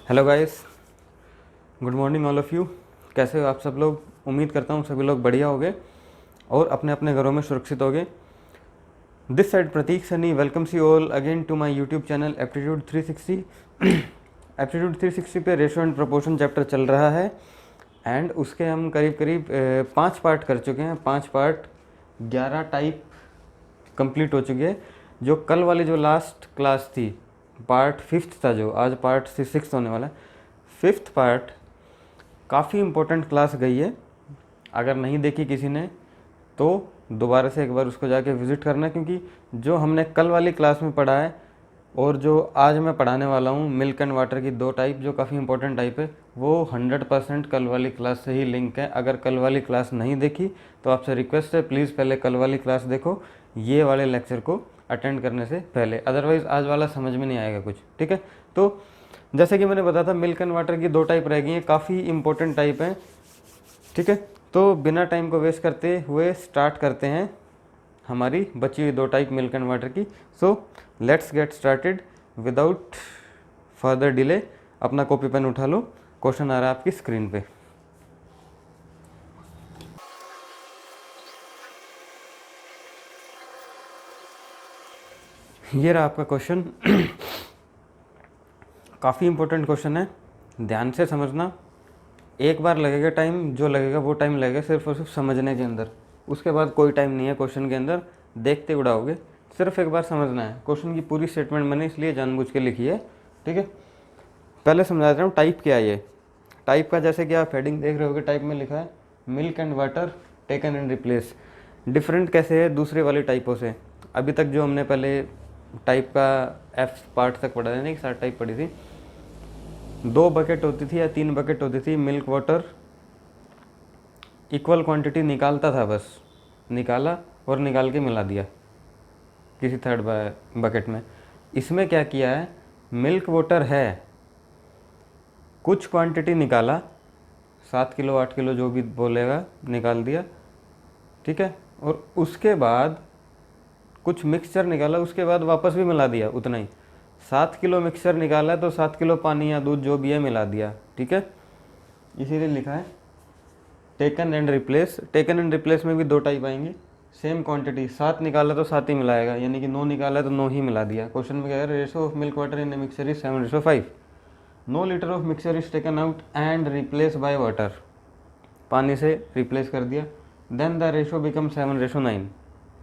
Hello guys, good morning all of you. कैसे हो आप सब लोग? उम्मीद करता हूँ सभी लोग बढ़िया होंगे और अपने अपने घरों में सुरक्षित होंगे। This side Prateek Sunny welcomes you all again to my YouTube channel aptitude 360। Aptitude 360 पे रेशो एंड प्रोपोर्शन चैप्टर चल रहा है एंड उसके हम करीब करीब 5 पार्ट कर चुके हैं। 5 पार्ट 11 टाइप कंप्लीट हो चुकी है। जो कल वाली जो लास्ट क्लास थी, पार्ट 5th था, जो आज पार्ट 6 होने वाला है। 5th पार्ट काफ़ी इम्पोर्टेंट क्लास गई है। अगर नहीं देखी किसी ने तो दोबारा से एक बार उसको जाके विज़िट करना, क्योंकि जो हमने कल वाली क्लास में पढ़ा है और जो आज मैं पढ़ाने वाला हूँ, मिल्क एंड वाटर की 2 टाइप जो काफ़ी इंपॉर्टेंट टाइप है, वो 100% कल वाली क्लास से ही लिंक है। अगर कल वाली क्लास नहीं देखी तो आपसे रिक्वेस्ट है, प्लीज़ पहले कल वाली क्लास देखो ये वाले लेक्चर को अटेंड करने से पहले, अदरवाइज़ आज वाला समझ में नहीं आएगा कुछ। ठीक है, तो जैसे कि मैंने बताया था, मिल्क एंड वाटर की 2 टाइप रह गई हैं, काफ़ी इंपॉर्टेंट टाइप हैं। ठीक है, तो बिना टाइम को वेस्ट करते हुए स्टार्ट करते हैं हमारी बची हुई 2 टाइप मिल्क एंड वाटर की। So let's get started without further delay. अपना कॉपी पेन उठा लो, क्वेश्चन आ रहा है आपकी स्क्रीन पे। ये रहा आपका क्वेश्चन। काफ़ी इंपॉर्टेंट क्वेश्चन है, ध्यान से समझना। एक बार लगेगा टाइम, जो लगेगा वो टाइम लगेगा सिर्फ और सिर्फ समझने के अंदर। उसके बाद कोई टाइम नहीं है क्वेश्चन के अंदर, देखते उड़ाओगे। सिर्फ एक बार समझना है। क्वेश्चन की पूरी स्टेटमेंट मैंने इसलिए जानबूझ के लिखी है। ठीक है, पहले समझा देता हूँ टाइप क्या है। ये टाइप का, जैसे कि आप हेडिंग देख रहे होगे, टाइप में लिखा है milk and water taken and replace. Different कैसे है दूसरे वाली टाइपों से? अभी तक जो हमने पहले टाइप का एफ पार्ट तक पढ़ा है, नहीं 7 टाइप पढ़ी थी। 2 बकेट होती थी या 3 बकेट होती थी मिल्क वाटर, इक्वल क्वांटिटी निकालता था, बस निकाला और निकाल के मिला दिया किसी थर्ड बकेट में। इसमें क्या किया है, मिल्क वाटर है, कुछ क्वांटिटी निकाला, 7 किलो 8 किलो जो भी बोलेगा निकाल दिया। ठीक है, और उसके बाद कुछ मिक्सचर निकाला, उसके बाद वापस भी मिला दिया उतना ही। 7 किलो मिक्सचर निकाला तो 7 किलो पानी या दूध जो भी है मिला दिया। ठीक है, इसीलिए लिखा है taken and replace. Taken and replace में भी 2 टाइप आएंगे। सेम क्वांटिटी, 7 निकाला तो 7 ही मिलाएगा, यानी कि 9 निकाला तो 9 ही मिला दिया। क्वेश्चन में क्या है, ratio of milk water in a mixture is 7:5। 9 litre of mixture is taken out and replace by water. पानी से रिप्लेस कर दिया, देन द रेशो बिकम 7:9।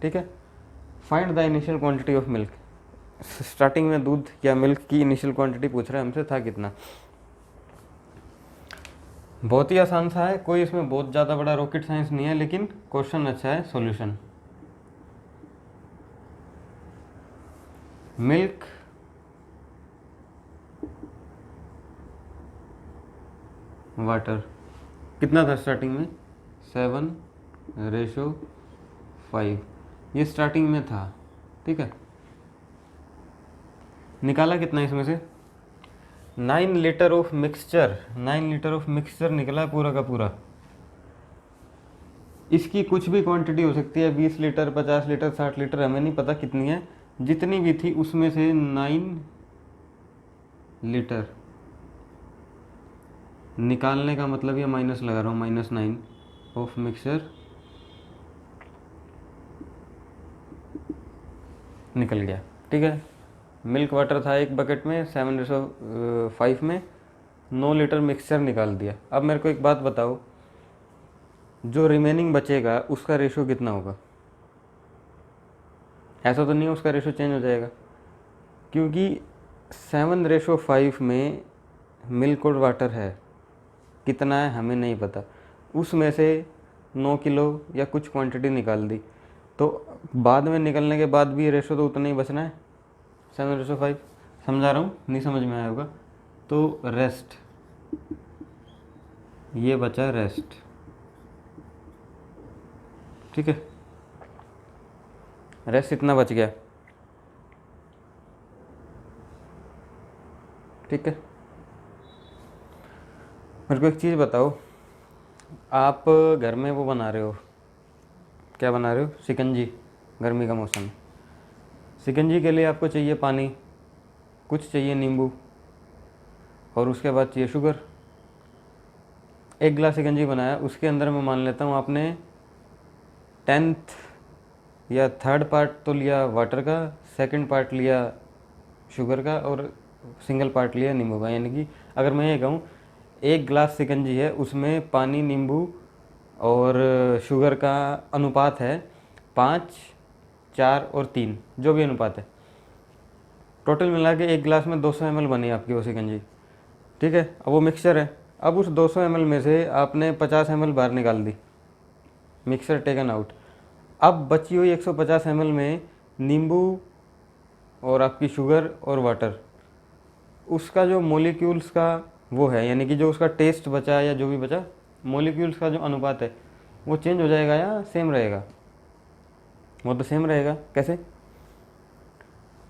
ठीक है, find the initial quantity of milk. Starting में दूध या मिल्क की इनिशियल क्वांटिटी पूछ रहा है हमसे, था कितना। बहुत ही आसान सा है, कोई इसमें बहुत ज़्यादा बड़ा रॉकेट साइंस नहीं है, लेकिन क्वेश्चन अच्छा है। सॉल्यूशन, मिल्क वाटर कितना था स्टार्टिंग में, 7:5। ये स्टार्टिंग में था। ठीक है, निकाला कितना इसमें से, 9 litre of mixture. 9 litre of mixture निकला पूरा का पूरा। इसकी कुछ भी क्वांटिटी हो सकती है, 20 लीटर 50 लीटर 60 लीटर, हमें नहीं पता कितनी है। जितनी भी थी उसमें से 9 लीटर निकालने का मतलब, ये माइनस लगा रहा हूँ, -9 ऑफ मिक्सचर निकल गया। ठीक है, मिल्क वाटर था एक बकेट में 7:5 में, 9 लीटर मिक्सचर निकाल दिया। अब मेरे को एक बात बताओ, जो रिमेनिंग बचेगा उसका रेशो कितना होगा? ऐसा तो नहीं है उसका रेशो चेंज हो जाएगा, क्योंकि 7:5 में मिल्क और वाटर है, कितना है हमें नहीं पता। उसमें से 9 किलो या कुछ क्वांटिटी निकाल दी, तो बाद में निकलने के बाद भी रेशो तो उतना ही बचना है, 7:5। समझा रहा हूँ, नहीं समझ में आया होगा तो रेस्ट, ये बचा रेस्ट। ठीक है, रेस्ट इतना बच गया। ठीक है, मेरे को एक चीज़ बताओ, आप घर में वो बना रहे हो, क्या बना रहे हो, शिकंजी, गर्मी का मौसम है। शिकंजी के लिए आपको चाहिए पानी, कुछ चाहिए नींबू, और उसके बाद चाहिए शुगर। 1 गिलास शिकंजी बनाया, उसके अंदर मैं मान लेता हूँ आपने 10th या 3rd पार्ट तो लिया वाटर का, 2nd पार्ट लिया शुगर का और सिंगल पार्ट लिया नींबू का। यानी कि अगर मैं ये कहूँ 1 गिलास शिकंजी है, उसमें पानी, नींबू और शुगर का अनुपात है 5, 4 और 3, जो भी अनुपात है। टोटल मिला के 1 गिलास में 200 ml बनी आपकी वो शिकंजी। ठीक है, अब वो मिक्सचर है। अब उस 200 ml में से आपने 50 ml बाहर निकाल दी, मिक्सर टेकन आउट। अब बची हुई 150 ml में नींबू और आपकी शुगर और वाटर, उसका जो मोलिक्यूल्स का वो है, यानी कि जो उसका टेस्ट बचा या जो भी बचा, मोलिक्यूल्स का जो अनुपात है वो चेंज हो जाएगा या सेम रहेगा? वो तो सेम रहेगा। कैसे?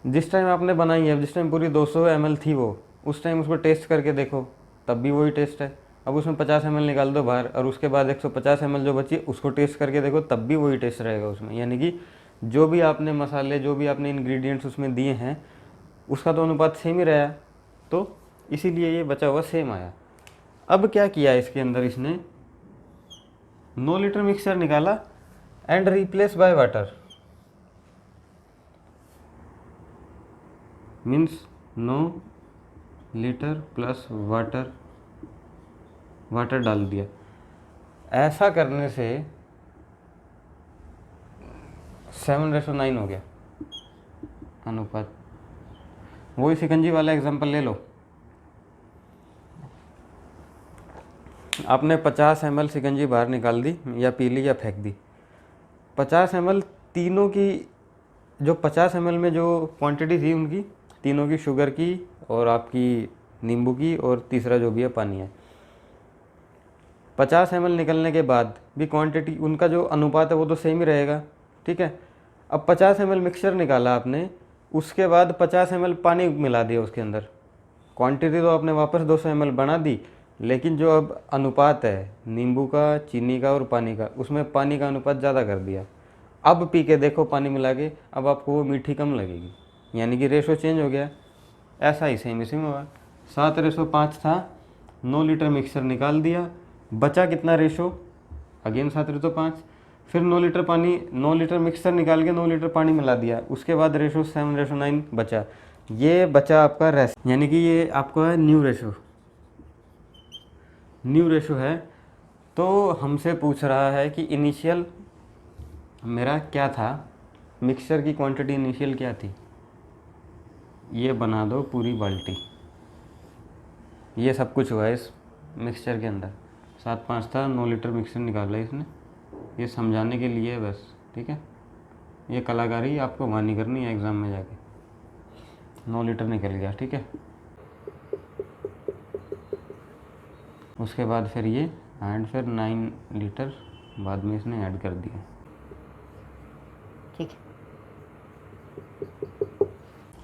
जिस टाइम आपने बनाई है, जिस टाइम पूरी 200 ml थी वो, उस टाइम उसको टेस्ट करके देखो, तब भी वही टेस्ट है। अब उसमें 50 ml निकाल दो बाहर और उसके बाद 150 ml जो बची उसको टेस्ट करके देखो, तब भी वही टेस्ट रहेगा उसमें। यानी कि जो भी आपने मसाले, जो भी आपने इंग्रेडिएंट्स उसमें दिए हैं, उसका तो अनुपात सेम ही रहा, तो इसीलिए ये बचा हुआ सेम आया। अब क्या किया इसके अंदर, इसने 9 लीटर मिक्सचर निकाला and replace by water, means 9 litre plus water डाल दिया। ऐसा करने से 7:9 हो गया अनुपात। वही शिकंजी वाला एग्जांपल ले लो, आपने 50 ml शिकंजी बाहर निकाल दी या पी ली या फेंक दी। 50 ml तीनों की, जो 50 ml में जो क्वांटिटी थी उनकी तीनों की, शुगर की और आपकी नींबू की और तीसरा जो भी है पानी है, 50 ml निकलने के बाद भी क्वांटिटी, उनका जो अनुपात है वो तो सेम ही रहेगा। ठीक है, अब 50 ml मिक्सचर निकाला आपने, उसके बाद 50 ml पानी मिला दिया उसके अंदर। क्वांटिटी तो आपने वापस 200 ml बना दी, लेकिन जो अब अनुपात है नींबू का, चीनी का और पानी का, उसमें पानी का अनुपात ज़्यादा कर दिया। अब पी के देखो पानी मिला के, अब आपको वो मीठी कम लगेगी, यानी कि रेशो चेंज हो गया। ऐसा ही सेम इसी में हुआ, 7:5 था, 9 लीटर मिक्सचर निकाल दिया, बचा कितना रेशो, अगेन 7:5, फिर 9 लीटर पानी, 9 लीटर मिक्सचर निकाल के 9 लीटर पानी मिला दिया, उसके बाद रेशो 7:9 बचा। ये बचा आपका रेस, यानी कि ये आपका न्यू रेशो है। तो हमसे पूछ रहा है कि इनिशियल मेरा क्या था, मिक्सचर की क्वांटिटी इनिशियल क्या थी, ये बना दो पूरी बाल्टी। ये सब कुछ हुआ है इस मिक्सचर के अंदर। 7:5 था, 9 लीटर मिक्सचर निकाला इसने, ये समझाने के लिए बस। ठीक है, ये कलाकारी आपको वहाँ नहीं करनी है एग्ज़ाम में जाके। 9 लीटर निकल गया। ठीक है, उसके बाद फिर ये एंड फिर 9 लीटर बाद में इसने ऐड कर दिया। ठीक है,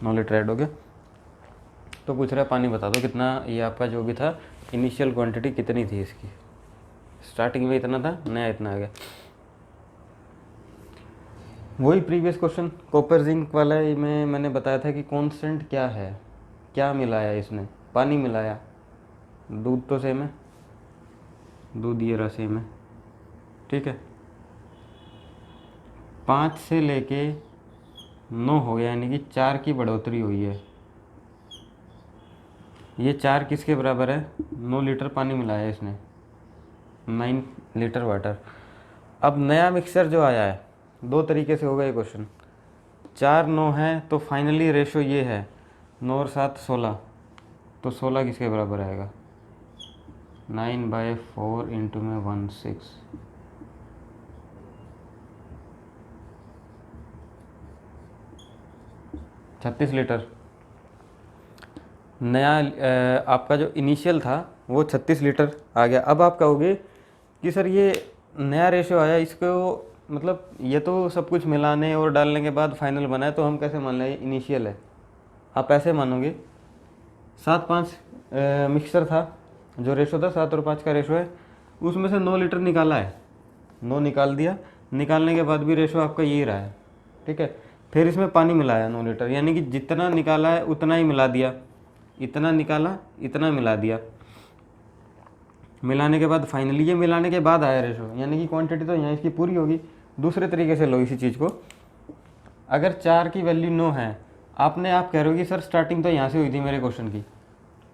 9 लीटर ऐड हो गया। तो पूछ रहा है पानी बता दो कितना, ये आपका जो भी था इनिशियल क्वांटिटी कितनी थी इसकी, स्टार्टिंग में इतना था, नया इतना आ गया। वही प्रीवियस क्वेश्चन कॉपर जिंक वाला में मैंने बताया था कि कांस्टेंट क्या है, क्या मिलाया इसने, पानी मिलाया, दूध तो सेम है, दूध ये रहा सेम है। ठीक है, 5 से लेके 9 हो गया, यानी कि 4 की बढ़ोतरी हुई है। ये 4 किसके बराबर है, 9 लीटर पानी मिलाया इसने, 9 लीटर वाटर। अब नया मिक्सचर जो आया है, 2 तरीके से होगा ये क्वेश्चन। 4 9 है तो फाइनली रेशो ये है, 9 और 7 16, तो 16 किसके बराबर आएगा, 9/4 इंटू में 16, 36 लीटर। नया आपका जो इनिशियल था वो 36 लीटर आ गया। अब आप कहोगे कि सर ये नया रेशो आया, इसको मतलब ये तो सब कुछ मिलाने और डालने के बाद फाइनल बना है, तो हम कैसे मान लें इनिशियल है? आप ऐसे मानोगे, 7-5 मिक्सचर था, जो रेशो था 7 और 5 का रेशो है, उसमें से 9 लीटर निकाला है, 9 निकाल दिया, निकालने के बाद भी रेशो आपका यही रहा है। ठीक है, फिर इसमें पानी मिलाया 9 लीटर, यानी कि जितना निकाला है उतना ही मिला दिया, इतना निकाला, इतना मिला दिया, मिलाने के बाद फाइनली ये मिलाने के बाद आया रेशो, यानी कि क्वांटिटी तो यहाँ इसकी पूरी होगी। दूसरे तरीके से लो इसी चीज़ को, अगर 4 की वैल्यू 9 है, आपने आप कह रहे हो कि सर स्टार्टिंग तो यहाँ से हुई थी मेरे क्वेश्चन की,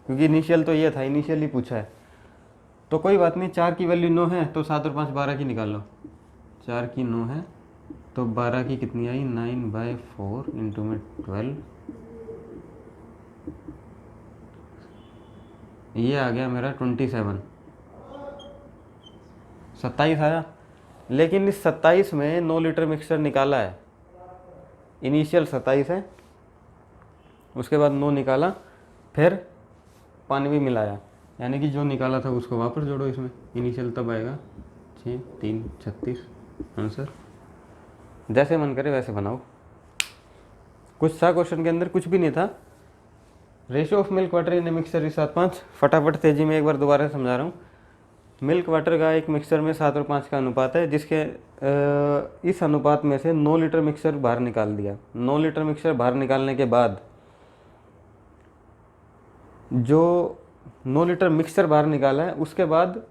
क्योंकि इनिशियल तो ये था, इनिशियली पूछा है, तो कोई बात नहीं। 4 की वैल्यू 9 है तो 7 और 5 12 की निकाल लो। 4 की 9 है तो 12 की कितनी आई, 9/4 इंटू में 12, ये आ गया मेरा 27, 27 आया। लेकिन इस 27 में 9 लीटर मिक्सचर निकाला है, इनिशियल 27 है, उसके बाद 9 निकाला, फिर पानी भी मिलाया, यानी कि जो निकाला था उसको वापस जोड़ो इसमें, इनिशियल तब आएगा 6 3 36 आंसर। जैसे मन करे वैसे बनाओ, कुछ था क्वेश्चन के अंदर, कुछ भी नहीं था। Ratio of milk water in a mixture is 7:5। फटाफट तेजी में एक बार दोबारा समझा रहा हूँ। मिल्क वाटर का एक मिक्सचर में 7 और 5 का अनुपात है, जिसके इस अनुपात में से 9 लीटर मिक्सचर बाहर निकाल दिया। 9 लीटर मिक्सचर बाहर निकालने के बाद जो 9 लीटर मिक्सचर बाहर निकाला है, उसके बाद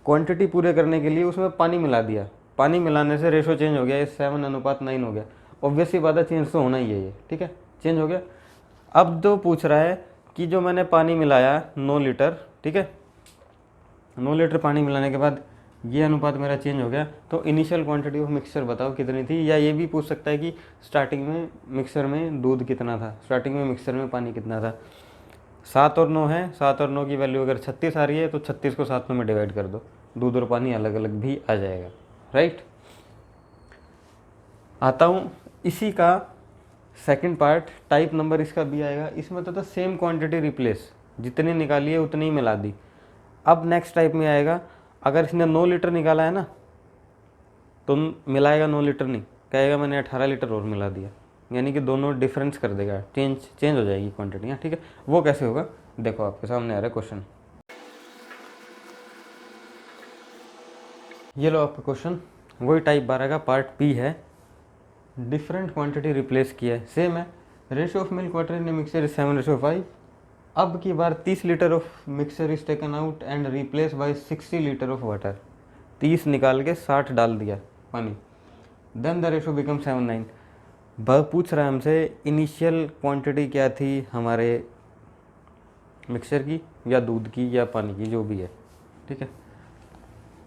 क्वांटिटी पूरे करने के लिए उसमें पानी मिला दिया। पानी मिलाने से रेशो चेंज हो गया, ये 7:9 हो गया। ऑब्वियसली बात है, चेंज तो होना ही है ये, ठीक है, चेंज हो गया। अब तो पूछ रहा है कि जो मैंने पानी मिलाया 9 लीटर, ठीक है, 9 लीटर पानी मिलाने के बाद ये अनुपात मेरा चेंज हो गया, तो इनिशियल क्वांटिटी ऑफ मिक्सचर बताओ कितनी थी। या ये भी पूछ सकता है कि स्टार्टिंग में मिक्सर में दूध कितना था, स्टार्टिंग में मिक्सर में पानी कितना था। 7 और 9 है, 7 और 9 की वैल्यू अगर 36 आ रही है तो 36 को 7 में डिवाइड कर दो, दूध और पानी अलग अलग भी आ जाएगा, राइट। आता हूँ इसी का सेकंड पार्ट, टाइप नंबर इसका बी आएगा। इसमें तो सेम क्वांटिटी रिप्लेस, जितनी निकाली है उतनी ही मिला दी। अब नेक्स्ट टाइप में आएगा, अगर इसने 9 लीटर निकाला है ना, तो मिलाएगा 9 लीटर नहीं, कहेगा मैंने 18 लीटर और मिला दिया, यानी कि दोनों डिफरेंस कर देगा, चेंज हो जाएगी क्वांटिटी, ठीक है। वो कैसे होगा, देखो आपके सामने आ रहा है क्वेश्चन। ये लो आपका क्वेश्चन, वही टाइप 12 का पार्ट पी है। डिफरेंट क्वांटिटी रिप्लेस किया है, सेम है। Ratio of milk water in mixture is 7:5। अब की बार 30 litre of mixture is taken out and replace by 60 litre of water. 30 निकाल के 60 डाल दिया पानी, देन द रेशियो बिकम 7:9। पूछ रहा है हमसे इनिशियल क्वांटिटी क्या थी हमारे मिक्सचर की, या दूध की, या पानी की, जो भी है, ठीक है।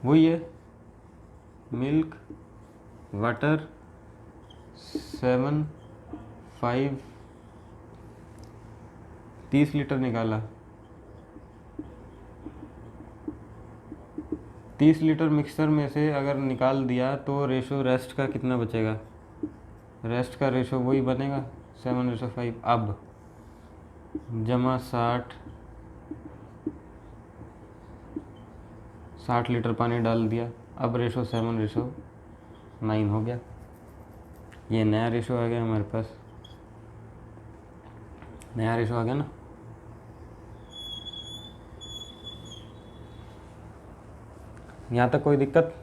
वही है, मिल्क वाटर 7:5, 30 लीटर निकाला। 30 लीटर मिक्सचर में से अगर निकाल दिया तो रेशो रेस्ट का कितना बचेगा, रेस्ट का रेशो वही बनेगा 7:5। अब जमा 60 लीटर पानी डाल दिया, अब रेशो 7:9 हो गया। ये नया रेशो आ गया हमारे पास, नया रेशो आ गया ना। यहाँ तक कोई दिक्कत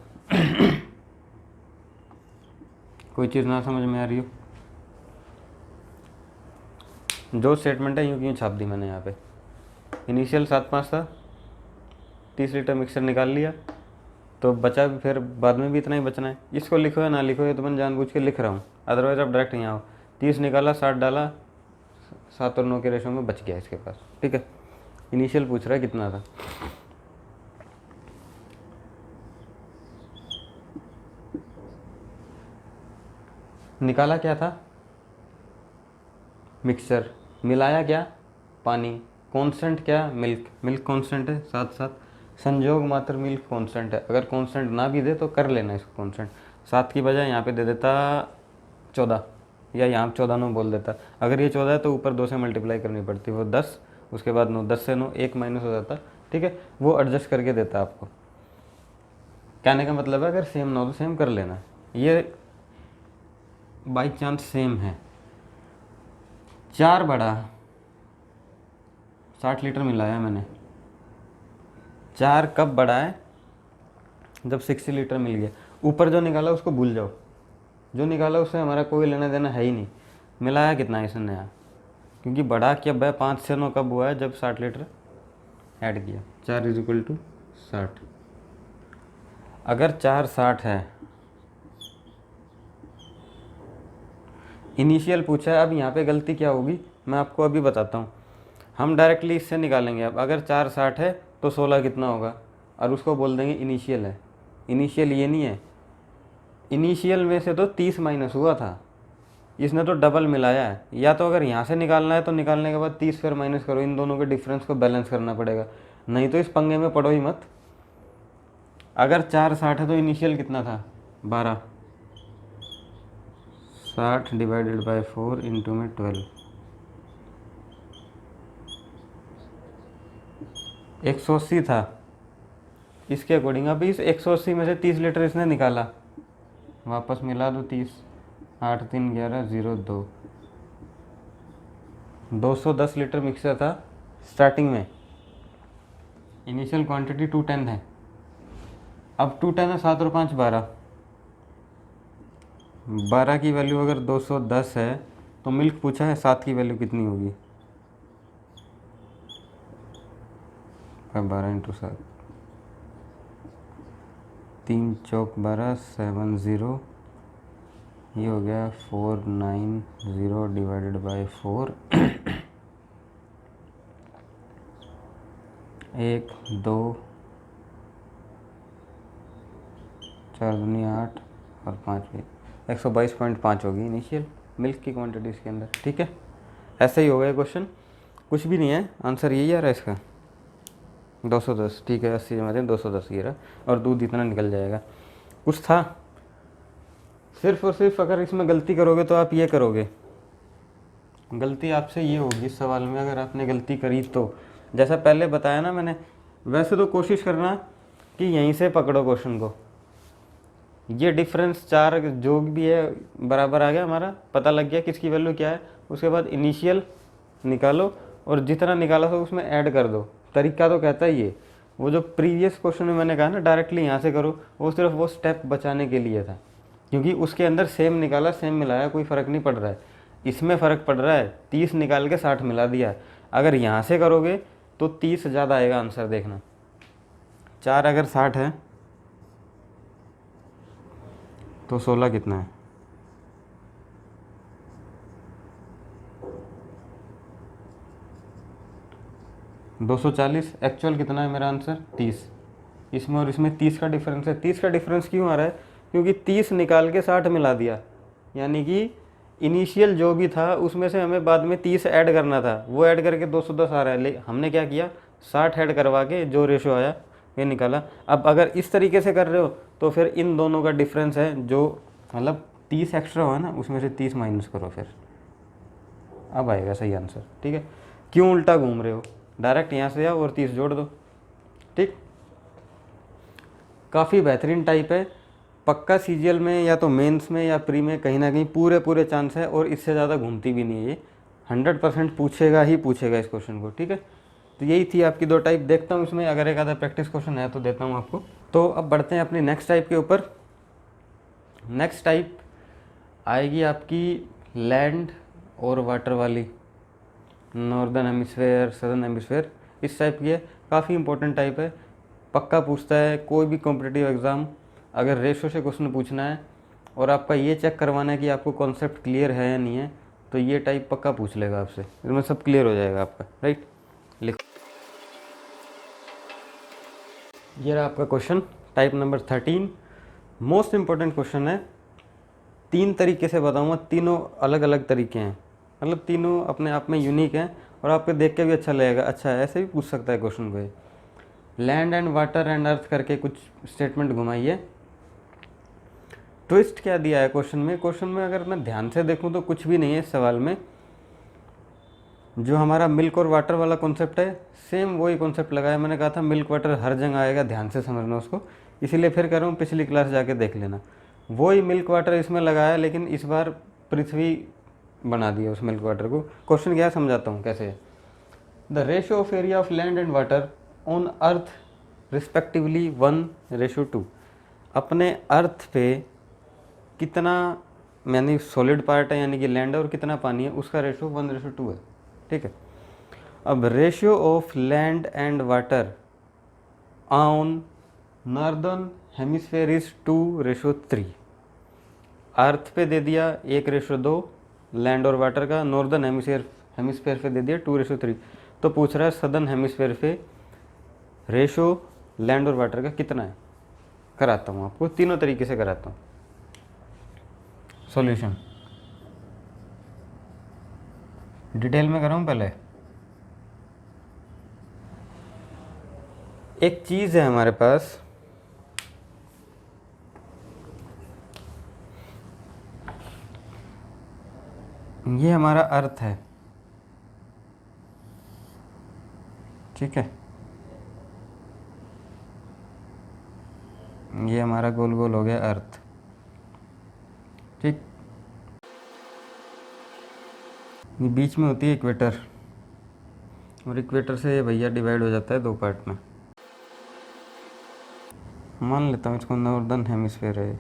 कोई चीज़ ना समझ में आ रही हो? जो स्टेटमेंट है यूँ क्यों छाप दी मैंने यहाँ पे। इनिशियल 7:5 था, 30 लीटर मिक्सर निकाल लिया, तो बचा भी फिर बाद में भी इतना ही बचना है। इसको लिखो या ना लिखो, ये तो मैं जानबूझ के लिख रहा हूँ, अदरवाइज आप डायरेक्ट यहाँ आओ। 30 निकाला, 60 डाला, 7 और 9 के रेशो में बच गया इसके पास, ठीक है। इनिशियल पूछ रहा है कितना था। निकाला क्या था, मिक्सचर, मिलाया क्या, पानी, कांस्टेंट क्या, मिल्क, मिल्क कांस्टेंट है, साथ साथ संयोग मात्र मिल्क कांस्टेंट है। अगर कांस्टेंट ना भी दे तो कर लेना इसको कांस्टेंट, 7 की बजाय यहाँ पे दे देता 14, या यहाँ 14 बोल देता। अगर ये 14 है तो ऊपर 2 से मल्टीप्लाई करनी पड़ती, वो 10, उसके बाद 9, 10 से 9 1 माइनस हो जाता, ठीक है। वो एडजस्ट करके देता आपको। कहने का मतलब है अगर सेम ना हो तो सेम कर लेना। ये बाई चांस सेम है। 4 बड़ा 60 लीटर मिलाया मैंने, 4 कब बड़ा है, जब 60 लीटर मिल गया। ऊपर जो निकाला उसको भूल जाओ, जो निकाला उससे हमारा कोई लेना देना है ही नहीं। मिलाया कितना है इसने, नया क्योंकि बढ़ा कब है, 5 से 9 कब हुआ है, जब 60 लीटर ऐड किया। 4 = 60। अगर 4 60 है, इनिशियल पूछा है, अब यहाँ पे गलती क्या होगी मैं आपको अभी बताता हूँ। हम डायरेक्टली इससे निकालेंगे। अब अगर 4 60 है तो 16 कितना होगा, और उसको बोल देंगे इनिशियल है। इनिशियल ये नहीं है, इनिशियल में से तो 30 माइनस हुआ था, इसने तो डबल मिलाया है। या तो अगर यहाँ से निकालना है तो निकालने के बाद 30 फिर माइनस करो, इन दोनों के डिफरेंस को बैलेंस करना पड़ेगा, नहीं तो इस पंगे में पड़ो ही मत। अगर 4 60 है तो इनिशियल कितना था, 12। 60 / 4 इंटू में 12, 180 था इसके अकॉर्डिंग। अभी इस 180 में से 30 लीटर इसने निकाला, वापस मिला दो 30, 8 3 11 0 2, 210 लीटर मिक्सर था स्टार्टिंग में। इनिशियल क्वांटिटी 210 है, अब 210 है, 7 और 5 12, 12 की वैल्यू अगर 210 है तो मिल्क पूछा है 7 की वैल्यू कितनी होगी, 12 × 7, 3 चौक 12, 7 0, ये हो गया 490 / 4। 1 2 4 दूनी 8 और 5 122.5 होगी इनिशियल मिल्क की क्वांटिटी इसके अंदर। ठीक है, ऐसा ही होगा ये क्वेश्चन, कुछ भी नहीं है, आंसर यही आ रहा है इसका 210। ठीक है, 80 जमा दें 210 ये रहा, और दूध इतना निकल जाएगा। कुछ था, सिर्फ और सिर्फ अगर इसमें गलती करोगे तो आप ये करोगे, गलती आपसे ये होगी इस सवाल में, अगर आपने गलती करी तो जैसा पहले बताया ना मैंने, वैसे तो कोशिश करना कि यहीं से पकड़ो क्वेश्चन को। ये डिफरेंस 4 जो भी है बराबर आ गया, हमारा पता लग गया किसकी वैल्यू क्या है। उसके बाद इनिशियल निकालो और जितना निकाला था उसमें ऐड कर दो। तरीका तो कहता ही है, वो जो प्रीवियस क्वेश्चन में मैंने कहा ना डायरेक्टली यहाँ से करो, वो सिर्फ वो स्टेप बचाने के लिए था, क्योंकि उसके अंदर सेम निकाला सेम मिलाया, कोई फ़र्क नहीं पड़ रहा है। इसमें फ़र्क पड़ रहा है, 30 निकाल के 60 मिला दिया। अगर यहाँ से करोगे तो 30 ज़्यादा आएगा आंसर, देखना। 4 अगर 60 है तो 16 कितना है, 240। एक्चुअल कितना है मेरा आंसर 30। इसमें और इसमें 30 का डिफरेंस है। 30 का डिफरेंस क्यों आ रहा है, क्योंकि 30 निकाल के 60 मिला दिया, यानी कि इनिशियल जो भी था उसमें से हमें बाद में 30 ऐड करना था, वो ऐड करके 210 आ रहा है। हमने क्या किया, 60 ऐड करवा के जो रेशो आया ये निकाला। अब अगर इस तरीके से कर रहे हो तो फिर इन दोनों का डिफरेंस है, जो मतलब 30 एक्स्ट्रा हुआ ना उसमें से 30 माइनस करो, फिर अब आएगा सही आंसर। ठीक है, क्यों उल्टा घूम रहे हो, डायरेक्ट यहाँ से आओ और 30 जोड़ दो। ठीक, काफ़ी बेहतरीन टाइप है, पक्का सीजीएल में या तो मेंस में या प्री में कहीं ना कहीं पूरे चांस है, और इससे ज़्यादा घूमती भी नहीं है ये, 100% पूछेगा ही पूछेगा इस क्वेश्चन को। ठीक है, तो यही थी आपकी 2 टाइप। देखता हूँ इसमें अगर एक आधा प्रैक्टिस क्वेश्चन है तो देता हूँ आपको। तो अब बढ़ते हैं अपनी नेक्स्ट टाइप के ऊपर। नेक्स्ट टाइप आएगी आपकी लैंड और वाटर वाली, नॉर्दर्न हेमिस्फेयर सदर्न हेमिस्फेयर, इस टाइप की है। काफ़ी इंपॉर्टेंट टाइप है, पक्का पूछता है कोई भी कॉम्पिटिटिव एग्ज़ाम। अगर रेशो से क्वेश्चन पूछना है और आपका ये चेक करवाना है कि आपको कॉन्सेप्ट क्लियर है या नहीं है, तो ये टाइप पक्का पूछ लेगा आपसे, इसमें सब क्लियर हो जाएगा आपका। राइट, लिखो, ये रहा आपका question type number 13। Most important question है, 3 तरीके से बताऊँगा, तीनों अलग अलग तरीके हैं, मतलब तीनों अपने आप में यूनिक हैं और आपको देख के भी अच्छा लगेगा। अच्छा है, ऐसे भी पूछ सकता है क्वेश्चन को। Land and water and earth करके कुछ स्टेटमेंट घुमाइए। ट्विस्ट क्या दिया है क्वेश्चन में, क्वेश्चन में अगर मैं ध्यान से देखूं तो कुछ भी नहीं है इस सवाल में। जो हमारा मिल्क और वाटर वाला कॉन्सेप्ट है, सेम वही कॉन्सेप्ट लगाया। मैंने कहा था मिल्क वाटर हर जगह आएगा, ध्यान से समझना उसको, इसीलिए फिर कह रहा हूँ पिछली क्लास जाके देख लेना। वही मिल्क वाटर इसमें लगाया, लेकिन इस बार पृथ्वी बना दिया उस मिल्क वाटर को। क्वेश्चन क्या समझाता हूँ कैसे। The ratio of area of land and water on earth respectively 1:2। अपने अर्थ पे कितना यानी सॉलिड पार्ट है यानी कि लैंड है और कितना पानी है, उसका रेशो 1:2 है। ठीक है। अब ratio of land and water on northern hemisphere is 2:3। अर्थ पे दे दिया 1:2 लैंड और वाटर का, नॉर्दर्न हेमिस्फेयर पे दे दिया 2:3। तो पूछ रहा है सदर्न हेमिस्फेयर पे रेशो लैंड और वाटर का कितना है। कराता हूँ आपको, तीनों तरीके से कराता हूँ। सॉल्यूशन डिटेल में कराऊँ पहले। एक चीज़ है हमारे पास, ये हमारा अर्थ है, ठीक है। ये हमारा गोल गोल हो गया अर्थ, ठीक। ये बीच में होती है इक्वेटर, और इक्वेटर से ये भैया डिवाइड हो जाता है 2 पार्ट में। मान लेता हूँ इसको नॉर्दर्न हेमिस्फेयर है,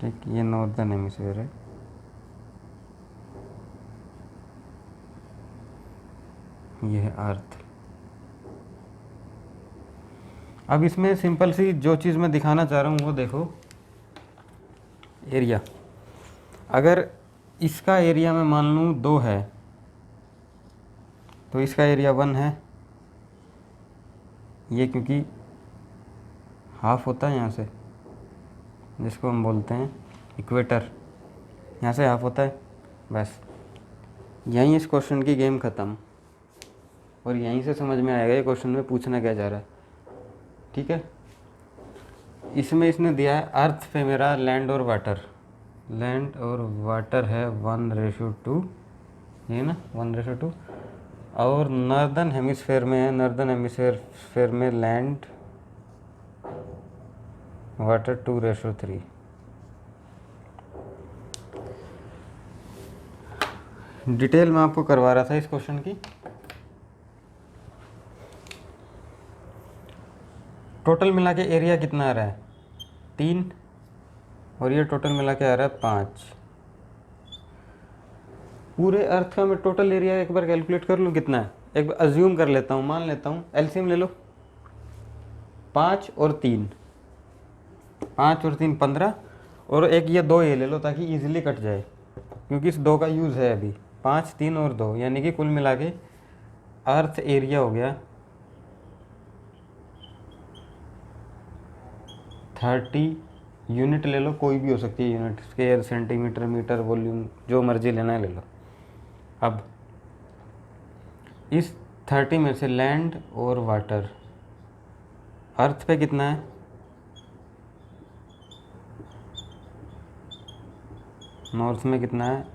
ठीक। ये नॉर्दर्न हेमिस्फेयर है, ये है अर्थ। अब इसमें सिंपल सी जो चीज़ मैं दिखाना चाह रहा हूँ वो देखो, एरिया। अगर इसका एरिया मैं मान लूँ 2 है, तो इसका एरिया 1 है। ये क्योंकि हाफ होता है यहाँ से, जिसको हम बोलते हैं इक्वेटर, यहाँ से हाफ होता है। बस यहीं इस क्वेश्चन की गेम ख़त्म, और यहीं से समझ में आएगा ये क्वेश्चन में पूछना क्या जा रहा है, ठीक है। इसमें इसने दिया है अर्थ पे मेरा लैंड और वाटर, लैंड और वाटर है 1:2, ये ना 1:2। और नॉर्दर्न हेमिस्फेयर में है, नॉर्दर्न हेमिस्फेयर में लैंड वाटर 2:3। डिटेल में आपको करवा रहा था इस क्वेश्चन की। टोटल मिला के एरिया कितना आ रहा है 3, और ये टोटल मिला के आ रहा है 5। पूरे अर्थ का मैं टोटल एरिया एक बार कैलकुलेट कर लूँ कितना है। एक बार अज्यूम कर लेता हूँ, मान लेता हूँ, एलसीएम ले लो। 5 और 3, 5 और 3 15, और एक ये 2 ये ले लो ताकि इजीली कट जाए, क्योंकि इस 2 का यूज़ है अभी। 5 3 और 2, यानी कि कुल मिला के अर्थ एरिया हो गया 30 यूनिट। ले लो, कोई भी हो सकती है unit, square, centimetre, metre, volume, जो मर्जी लेना है ले लो। अब इस 30 में से लैंड और वाटर अर्थ पे कितना है, नॉर्थ में कितना है,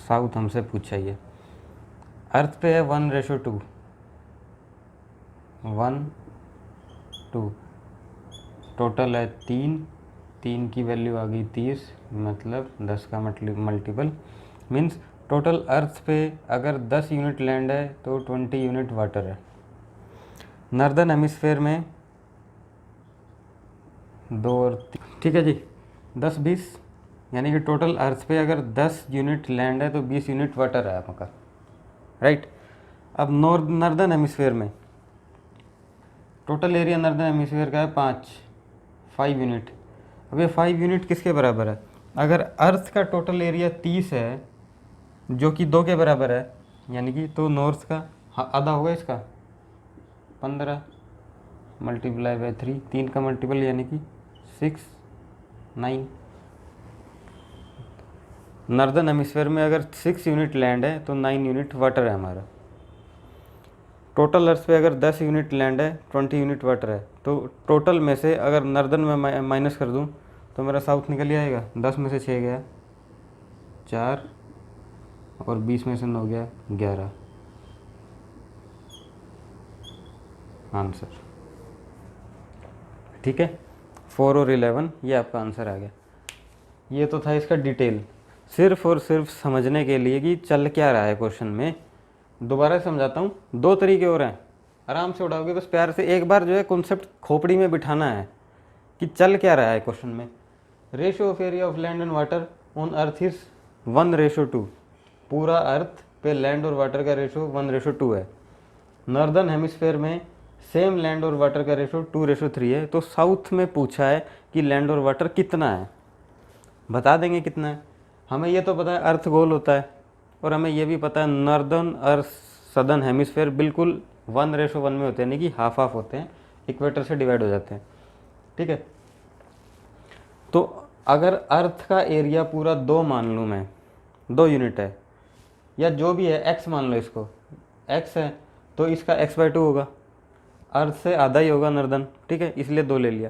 साउथ हमसे पूछा ये। अर्थ पे है 1:2, 1:2। टोटल है 3 की वैल्यू आ गई 30, मतलब 10 का मल्टीपल। मीन्स टोटल अर्थ पे अगर 10 यूनिट लैंड है तो 20 यूनिट वाटर है। नॉर्दर्न हेमिस्फेयर में 2 और 3, ठीक है जी, 10 20, यानी कि टोटल अर्थ पे अगर 10 यूनिट लैंड है तो 20 यूनिट वाटर है आपका, राइट। अब नॉर्दर्न हेमिस्फेयर में टोटल एरिया नॉर्दर्न हेमिस्फेयर का है 5 यूनिट। अब ये 5 यूनिट किसके बराबर है, अगर अर्थ का टोटल एरिया 30 है जो कि 2 के बराबर है, यानी कि तो नॉर्थ का आधा होगा इसका 15 मल्टीप्लाई बाय 3, 3 का मल्टीपल यानी कि 6 9। नॉर्दर्न हेमिस्फेयर में अगर 6 यूनिट लैंड है तो 9 यूनिट वाटर है हमारा। टोटल अर्थ पे अगर 10 यूनिट लैंड है 20 यूनिट वाटर है, तो टोटल में से अगर नॉर्दर्न में माइनस कर दूं तो मेरा साउथ निकल ही आएगा। 10 में से 6 गया 4, और 20 में से 9 गया 11। आंसर ठीक है, 4 और 11, ये आपका आंसर आ गया। ये तो था इसका डिटेल, सिर्फ और सिर्फ समझने के लिए कि चल क्या रहा है क्वेश्चन में। दोबारा समझाता हूँ, 2 तरीके और हैं, आराम से उठाओगे, बस प्यार से एक बार जो है कॉन्सेप्ट खोपड़ी में बिठाना है कि चल क्या रहा है क्वेश्चन में। Ratio of area of land and water on earth is 1:2, पूरा अर्थ पे लैंड और वाटर का रेशो 1:2 है। नॉर्दर्न हेमिस्फेयर में सेम लैंड और वाटर का रेशो 2:3 है। तो साउथ में पूछा है कि लैंड और वाटर कितना है, बता देंगे कितना है। हमें ये तो पता है अर्थ गोल होता है, और हमें ये भी पता है नॉर्दर्न और सदर्न हेमिस्फेयर बिल्कुल 1:1 में होते हैं, यानी कि हाफ हाफ होते हैं, इक्वेटर से डिवाइड हो जाते हैं। ठीक है, तो अगर अर्थ का एरिया पूरा 2 मान लूँ मैं, 2 यूनिट है, या जो भी है x मान लो, इसको x है तो इसका x/2 होगा, अर्थ से आधा ही होगा नॉर्दर्न। ठीक है, इसलिए 2 ले लिया।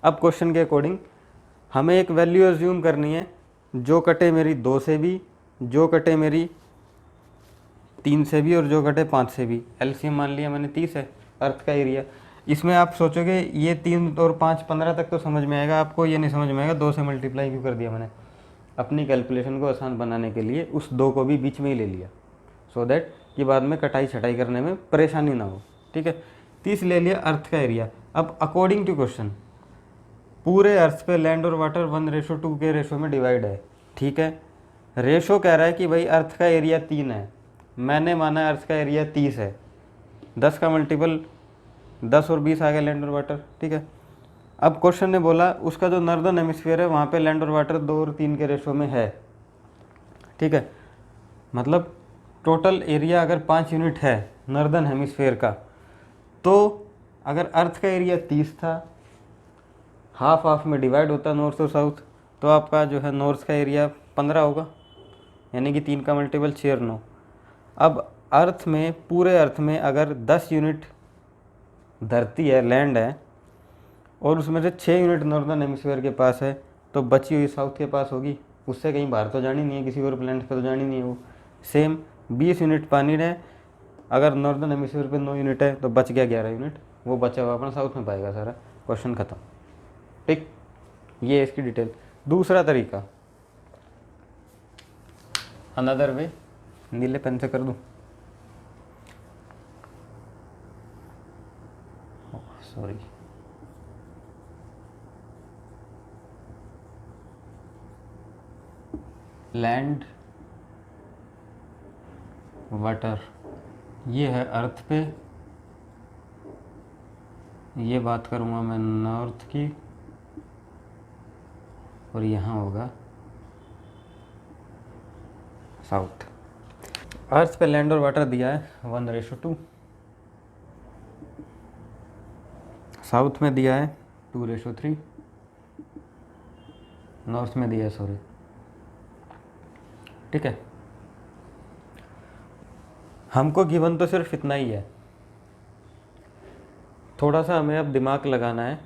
अब क्वेश्चन के अकॉर्डिंग हमें एक वैल्यू एज्यूम करनी है जो कटे मेरी 2 से भी, जो कटे मेरी 3 से भी, और जो कटे 5 से भी। एलसीएम मान लिया मैंने 30 है अर्थ का एरिया। इसमें आप सोचोगे ये 3 और 5 15 तक तो समझ में आएगा, आपको ये नहीं समझ में आएगा 2 से मल्टीप्लाई क्यों कर दिया मैंने। अपनी कैलकुलेशन को आसान बनाने के लिए उस 2 को भी बीच में ही ले लिया, सो दैट कि बाद में कटाई छटाई करने में परेशानी ना हो। ठीक है, 30 ले लिया अर्थ का एरिया। अब अकॉर्डिंग टू क्वेश्चन पूरे अर्थ पे लैंड और वाटर 1:2 के रेशो में डिवाइड है। ठीक है, रेशो कह रहा है कि भाई अर्थ का एरिया 3 है, मैंने माना अर्थ का एरिया 30 है, 10 का मल्टीपल 10 और 20 आ गया लैंड और वाटर। ठीक है, अब क्वेश्चन ने बोला उसका जो नॉर्दर्न हेमिस्फीयर है वहाँ पे लैंड और वाटर 2 और 3 के रेशो में है। ठीक है, मतलब टोटल एरिया अगर 5 यूनिट है नॉर्दर्न हेमिस्फीयर का, तो अगर अर्थ का एरिया 30 था, हाफ हाफ में डिवाइड होता नॉर्थ और साउथ, तो आपका जो है नॉर्थ का एरिया 15 होगा, यानी कि 3 का मल्टीपल 6 और 9। अब अर्थ में, पूरे अर्थ में अगर 10 यूनिट धरती है, लैंड है, और उसमें से 6 यूनिट नॉर्दर्न हेमिस्फीयर के पास है, तो बची हुई साउथ के पास होगी, उससे कहीं बाहर तो जानी नहीं है, किसी और प्लैनेट पर तो जानी नहीं है वो। सेम 20 यूनिट पानी है, अगर नॉर्दर्न हेमिस्फीयर पे 9 यूनिट है तो बच गया 11 यूनिट, वो बचा हुआ अपना साउथ में पाएगा सारा। क्वेश्चन खत्म। ठीक, ये है इसकी डिटेल। दूसरा तरीका, अनदर वे, नीले पेन से कर दूं, सॉरी, लैंड वाटर ये है अर्थ पे, ये बात करूँगा मैं नॉर्थ की, और यहाँ होगा साउथ। अर्थ पे लैंड और वाटर दिया है 1:2, साउथ में दिया है 2:3, नॉर्थ में दिया है, सॉरी। ठीक है, हमको गिवन तो सिर्फ इतना ही है, थोड़ा सा हमें अब दिमाग लगाना है।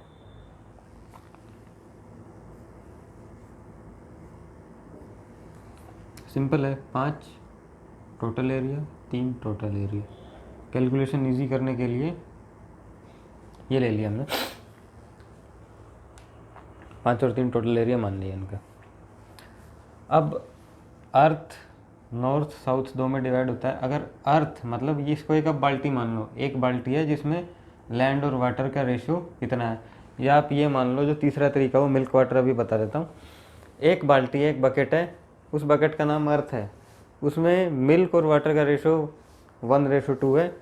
सिंपल है, 5 total area, 3 total area. Calculation easy करने के लिए ये ले लिया हमने, 5 और 3 टोटल एरिया मान लिया इनका। अब अर्थ नॉर्थ साउथ 2 में डिवाइड होता है। अगर अर्थ मतलब ये, इसको एक अब बाल्टी मान लो, एक बाल्टी है जिसमें लैंड और वाटर का रेशियो कितना है, या आप ये मान लो जो तीसरा तरीका वो मिल्क वाटर अभी बता देता हूँ। एक बाल्टी है, एक बकेट है, उस बकेट का नाम अर्थ है, उसमें मिल्क और वाटर का रेशियो 1:2 है,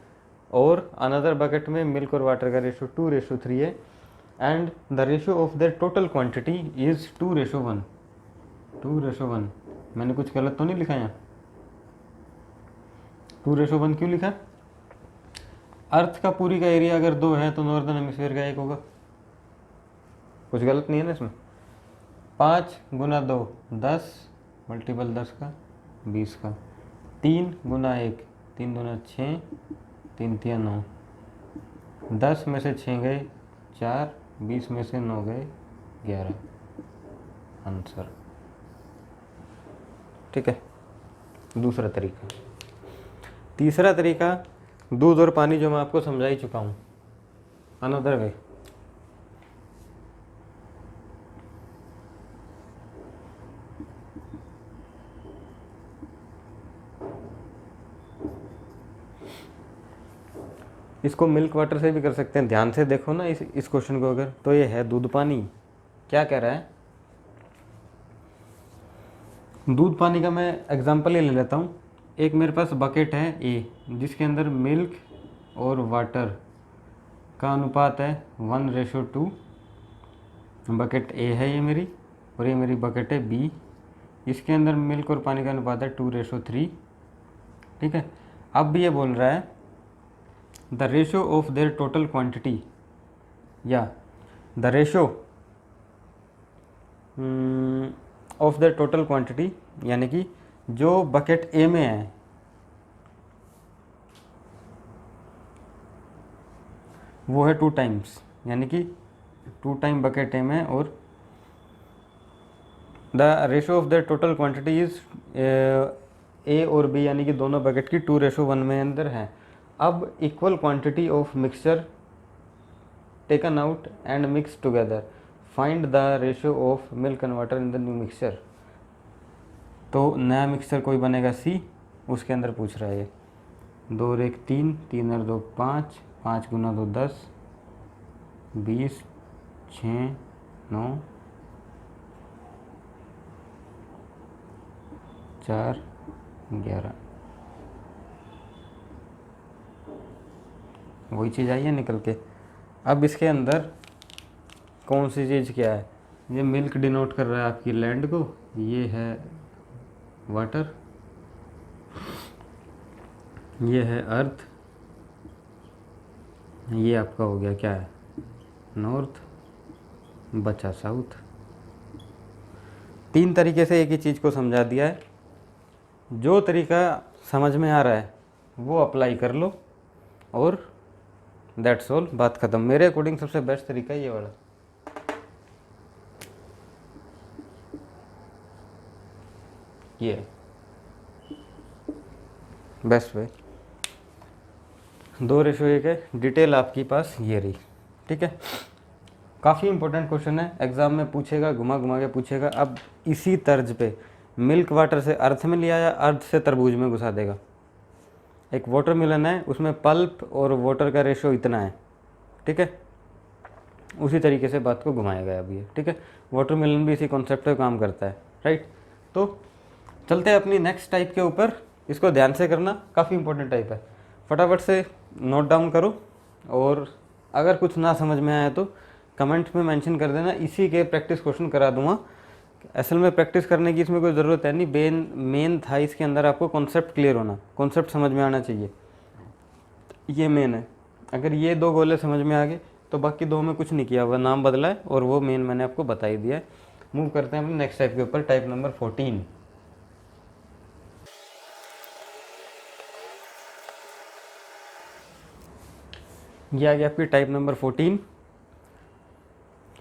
और अनदर बकेट में मिल्क और वाटर का रेशियो 2:3 है, and the ratio of the total quantity is 2:1। 2:1, मैंने कुछ गलत तो नहीं लिखा यहाँ? 2:1 क्यों लिखा? अर्थ का पूरी का एरिया अगर 2 है तो नॉर्दर्न हेमिस्फीयर का 1 होगा, कुछ गलत नहीं है ना इसमें। 5 × 2 10 मल्टीपल 10 का 20 का, 3 × 1 3 दूना 6, 3 तिया 9, 10 में से 6 गए 4, 20 में से 9 गए 11, आंसर। ठीक है, दूसरा तरीका। तीसरा तरीका दूध और पानी, जो मैं आपको समझा ही चुका हूँ, अनदर वे। इसको मिल्क वाटर से भी कर सकते हैं, ध्यान से देखो ना इस क्वेश्चन को अगर, तो ये है दूध पानी। क्या कह रहा है? दूध पानी का मैं एग्जांपल ही ले लेता हूँ। एक मेरे पास बकेट है ए, जिसके अंदर मिल्क और वाटर का अनुपात है 1:2। बकेट ए है ये मेरी, और ये मेरी बकेट है बी। इसके अंदर मिल्क और पानी का अनुपात है 2:3। ठीक है। अब ये बोल रहा है the ratio of their total quantity, या the ratio of their total quantity, यानी कि जो बकेट ए में है वो है 2 टाइम्स, यानी कि 2 टाइम बकेट ए में, और the ratio of the total quantity is a और बी, यानी कि दोनों बकेट की 2:1 में अंदर है। अब equal quantity of mixture taken out and mix together, find the ratio of milk and water in the new mixture. तो नया मिक्सचर कोई बनेगा सी, उसके अंदर पूछ रहा है ये 2 और 1 3, 3 और 2 5, 5 गुना 2 10, 20, 6 9 4 11, वही चीज़ आई है निकल के। अब इसके अंदर कौन सी चीज़ क्या है, ये मिल्क डिनोट कर रहा है आपकी लैंड को, ये है वाटर, ये है अर्थ, ये आपका हो गया क्या है नॉर्थ, बचा साउथ। 3 तरीके से एक ही चीज़ को समझा दिया है। जो तरीका समझ में आ रहा है वो अप्लाई कर लो और दैट्स ऑल, बात ख़त्म। मेरे अकॉर्डिंग सबसे बेस्ट तरीका ये वाला। ये बेस्ट वे 2:1 है। डिटेल आपके पास ये रही। ठीक है, काफ़ी इंपॉर्टेंट क्वेश्चन है, एग्जाम में पूछेगा, घुमा घुमा के पूछेगा। अब इसी तर्ज पे मिल्क वाटर से अर्थ में लिया या अर्थ से तरबूज में घुसा देगा। एक वाटरमेलन है, उसमें पल्प और वाटर का रेशो इतना है। ठीक है, उसी तरीके से बात को घुमाएगा अब ये। ठीक है, वाटरमेलन भी इसी कॉन्सेप्ट पे काम करता है। राइट, तो चलते हैं अपनी नेक्स्ट टाइप के ऊपर। इसको ध्यान से करना, काफ़ी इंपॉर्टेंट टाइप है। फटाफट से नोट डाउन करो, और अगर कुछ ना समझ में आया तो कमेंट में मेंशन कर देना, इसी के प्रैक्टिस क्वेश्चन करा दूंगा। असल में प्रैक्टिस करने की इसमें कोई ज़रूरत है नहीं, मेन था इसके अंदर आपको कॉन्सेप्ट क्लियर होना, कॉन्सेप्ट समझ में आना चाहिए, ये मेन है। अगर ये 2 गोले समझ में आ गए तो बाकी 2 में कुछ नहीं किया हुआ, नाम बदला है और वो मेन मैंने आपको बता ही दिया है। मूव करते हैं अपने नेक्स्ट टाइप के ऊपर, टाइप नंबर 14। ये आ गया आपकी type number 14।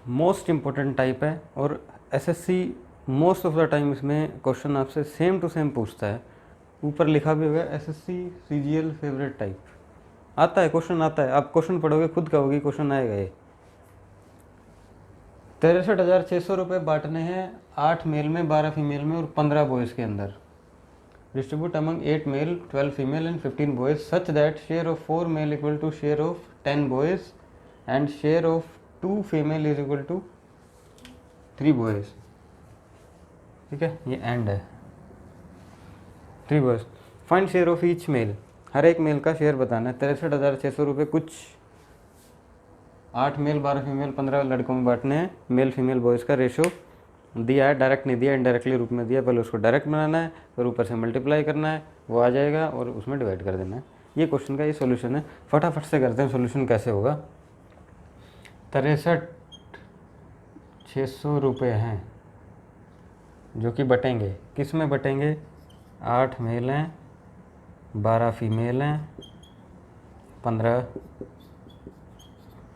Most important type है, और SSC most of the time इसमें क्वेश्चन आपसे सेम टू सेम पूछता है। ऊपर लिखा भी होगा एसएससी सीजीएल फेवरेट टाइप, आता है क्वेश्चन, आता है। आप क्वेश्चन पढ़ोगे खुद कहोगे क्वेश्चन आएगा ये। 63,600 रुपये बांटने हैं 8 मेल में, 12 फीमेल में और 15 बॉयज़ के अंदर। Distribute among 8 male, 12 female and 15 boys such that share of 4 male equal to share of 10 boys and share of 2 female is equal to 3 boys. ठीक है, ये एंड है। 3 boys, find share of each male, हर एक male का share बताना है। 63,600 रुपये कुछ 8 मेल, 12 फीमेल, 15 लड़कों में बांटने हैं। मेल फीमेल बॉयज़ का रेशो दिया है, डायरेक्ट नहीं दिया, इनडायरेक्टली रूप में दिया। पहले उसको डायरेक्ट बनाना है, फिर ऊपर से मल्टीप्लाई करना है, वो आ जाएगा और उसमें डिवाइड कर देना है। ये क्वेश्चन का ये सॉल्यूशन है। फटाफट से करते हैं सॉल्यूशन कैसे होगा। 63,600 रुपये हैं जो कि बटेंगे, किस में बटेंगे? 8 मेल हैं, 12 फीमेल हैं, 15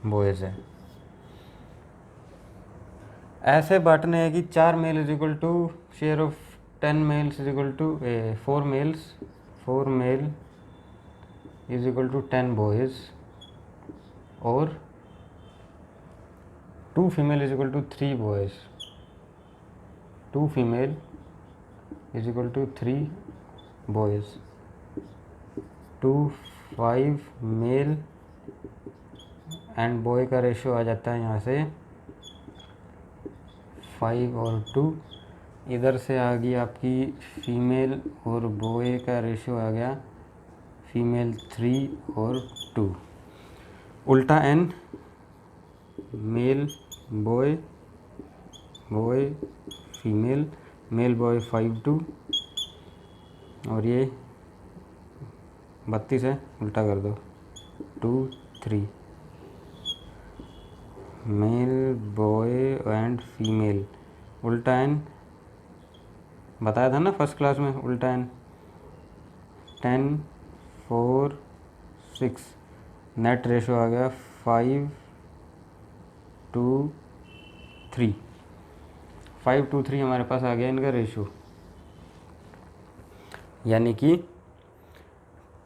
बॉयज़ हैं। ऐसे बांटने हैं कि 4 male is equal to share of 10 males is equal to 4 male is equal to 10 boys, और 2 female is equal to 3 boys. 2 female is equal to 3 boys. 2 5 male and boy का ratio आ जाता है यहाँ से 5 और 2 इधर से आ गई आपकी फीमेल और बॉय का रेशियो आ गया फीमेल 3 और 2। उल्टा n male boy boy female male boy 5 2 और ये 32 है, उल्टा कर दो 2 3 मेल बॉय एंड फीमेल उल्टा n बताया था ना फर्स्ट क्लास में उल्टा n 10 4 6 नेट रेशो आ गया 5 2 3 5 2 3 हमारे पास आ गया इनका रेशो, यानी कि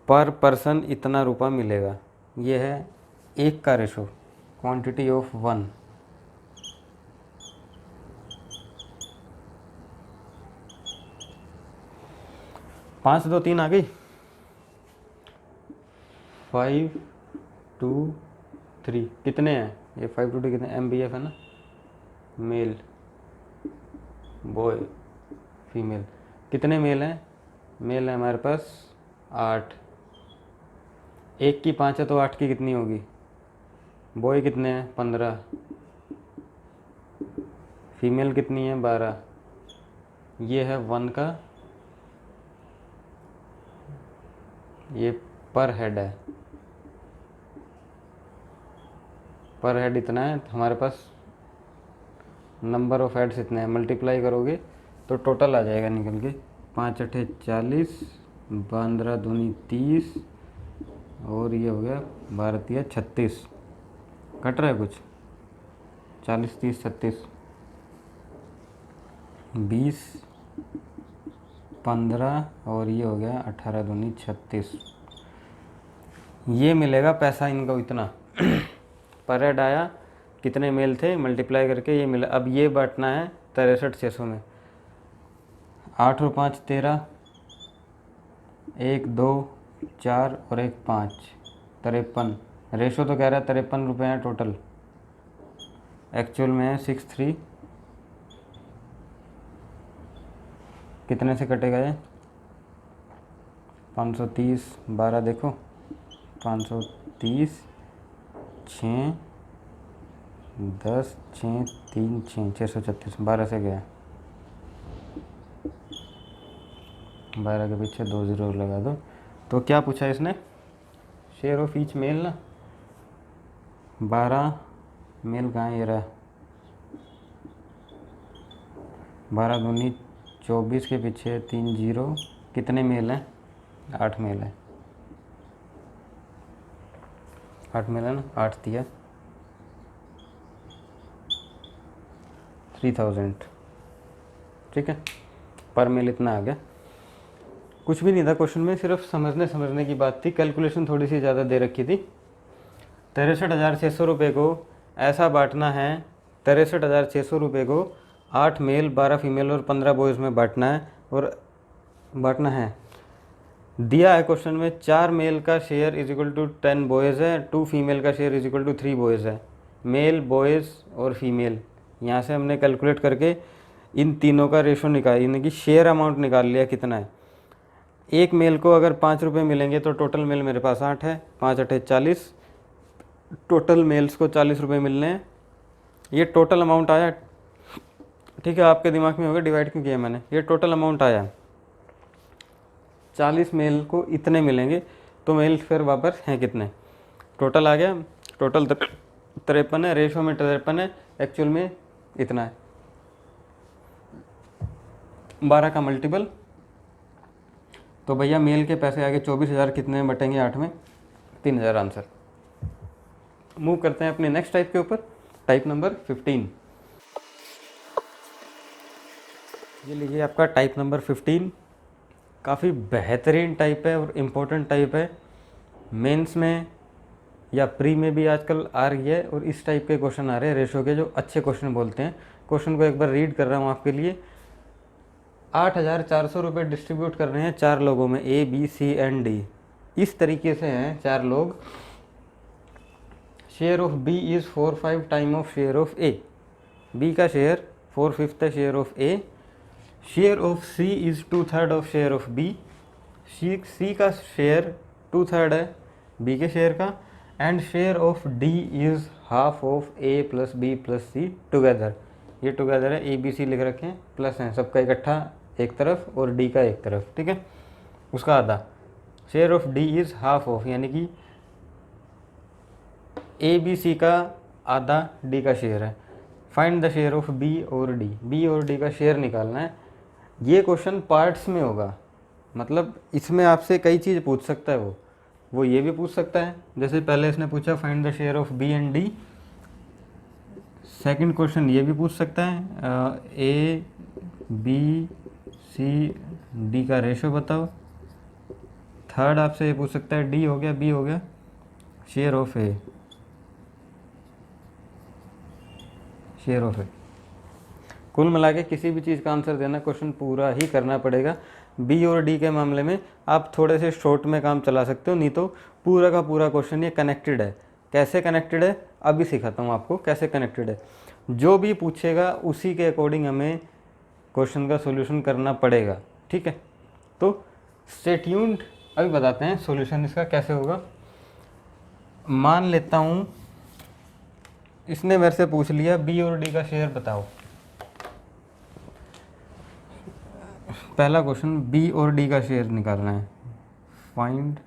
पर पर्सन इतना रुपया मिलेगा। ये है एक का रेशो, क्वांटिटी ऑफ 1। पाँच 2 3 आ गई। 5 2 3 कितने हैं ये 5 2 3 कितने MBF है ना, मेल बॉय फीमेल। कितने मेल हैं, मेल है हमारे पास 8। एक की 5 है तो 8 की कितनी होगी, बॉय कितने हैं 15, फीमेल कितनी है 12। ये है 1 का, ये पर हेड है, पर हेड इतना है। हमारे पास नंबर ऑफ हेड्स इतने हैं, मल्टीप्लाई करोगे तो टोटल आ जाएगा निकल के 5 8 40 15 दूनी 30 और ये हो गया 12 3 36। कट रहा है कुछ, 40 30 36 20 15 और ये हो गया 18 दूनी 36। ये मिलेगा पैसा इनको इतना पर हेड आया, कितने मेल थे मल्टीप्लाई करके ये मिला। अब ये बांटना है 63,600 में। 8 और 5 13, 1 2 4 और 1 5 53। रेशो तो कह रहा है 53 रुपये हैं टोटल, एक्चुअल में है 63। कितने से कटेगा ये 530 12 देखो 530 6 10 6 3 6 636 12 से गया, 12 के पीछे 2 0 लगा दो। तो क्या पूछा इसने, शेयर ऑफ ईच मेल ना, 12 मेल कहाँ है, ये रहा 12 दूनी 24 के पीछे 3 0। कितने मेल हैं 8 मेल है, 8 मेल है ना, 8 दिया 3000। ठीक है, पर मेल इतना आ गया। कुछ भी नहीं था क्वेश्चन में, सिर्फ समझने की बात थी। कैलकुलेशन थोड़ी सी ज़्यादा दे रखी थी। 63,600 रुपये को ऐसा बांटना है, 63,600 रुपये को 8 मेल 12 फीमेल और 15 बॉयज़ में बांटना है। और बांटना है, दिया है क्वेश्चन में 4 मेल का share is equal to 10 boys है, 2 फीमेल का share is equal to 3 boys है। मेल बॉयज़ और फीमेल, यहाँ से हमने कैलकुलेट करके इन तीनों का रेशो निकाल, यानी कि शेयर अमाउंट निकाल लिया कितना है। एक मेल को अगर 5 रुपये मिलेंगे तो टोटल मेल मेरे पास 8 है, 5 8 40, टोटल मेल्स को 40 रुपये मिलने हैं। ये टोटल अमाउंट आया, ठीक है, आपके दिमाग में होगा डिवाइड क्यों किया मैंने। ये टोटल अमाउंट आया, 40 मेल को इतने मिलेंगे, तो मेल फिर वापस हैं कितने, टोटल आ गया। टोटल 53 है, रेशो में 53 है, एक्चुअल में इतना है। 12 का मल्टीपल, तो भैया मेल के पैसे आगे 24,000 कितने में बटेंगे 8 में, 3,000 आंसर। मूव करते हैं अपने नेक्स्ट टाइप के ऊपर, टाइप नंबर 15। ये लीजिए आपका टाइप नंबर 15, काफ़ी बेहतरीन टाइप है और इम्पोर्टेंट टाइप है। मेंस में या प्री में भी आजकल आ रही है और इस टाइप के क्वेश्चन आ रहे हैं रेशो के, जो अच्छे क्वेश्चन बोलते हैं। क्वेश्चन को एक बार रीड कर रहा हूँ आपके लिए। 8,400 रुपये डिस्ट्रीब्यूट कर रहे हैं 4 लोगों में, A B C and D। इस तरीके से हैं 4 लोग। Share of B is 4/5 time of share of A। B का शेयर 4/5 है share of A। Share of C is 2/3 of share of B. C का शेयर 2/3 है बी के शेयर का, and share of D is half of A plus B plus C together. ये together है, A B सी लिख रखे हैं, plus हैं सबका इकट्ठा एक तरफ और डी का एक तरफ, ठीक है, उसका आधा। Share of D is half of, यानी कि ए बी सी का आधा डी का शेयर है। Find the share of B और डी, बी और डी का शेयर निकालना है। ये क्वेश्चन पार्ट्स में होगा, मतलब इसमें आपसे कई चीज़ पूछ सकता है वो ये भी पूछ सकता है, जैसे पहले इसने पूछा find the share of B and D. Second question ये भी पूछ सकता है ए बी सी डी का रेशो बताओ। थर्ड आपसे ये पूछ सकता है डी हो गया बी हो गया, share of A, share of A. कुल मिला के किसी भी चीज़ का आंसर देना क्वेश्चन पूरा ही करना पड़ेगा। बी और डी के मामले में आप थोड़े से शॉर्ट में काम चला सकते हो, नहीं तो पूरा का पूरा क्वेश्चन ये कनेक्टेड है। कैसे कनेक्टेड है अभी सिखाता हूँ आपको कैसे कनेक्टेड है। जो भी पूछेगा उसी के अकॉर्डिंग हमें क्वेश्चन का सॉल्यूशन करना पड़ेगा, ठीक है। तो स्टे ट्यून्ड, अभी बताते हैं सॉल्यूशन इसका कैसे होगा। मान लेता हूँ इसने मेरे से पूछ लिया बी और डी का शेयर बताओ। पहला क्वेश्चन बी और डी का शेयर निकालना है। फाइंड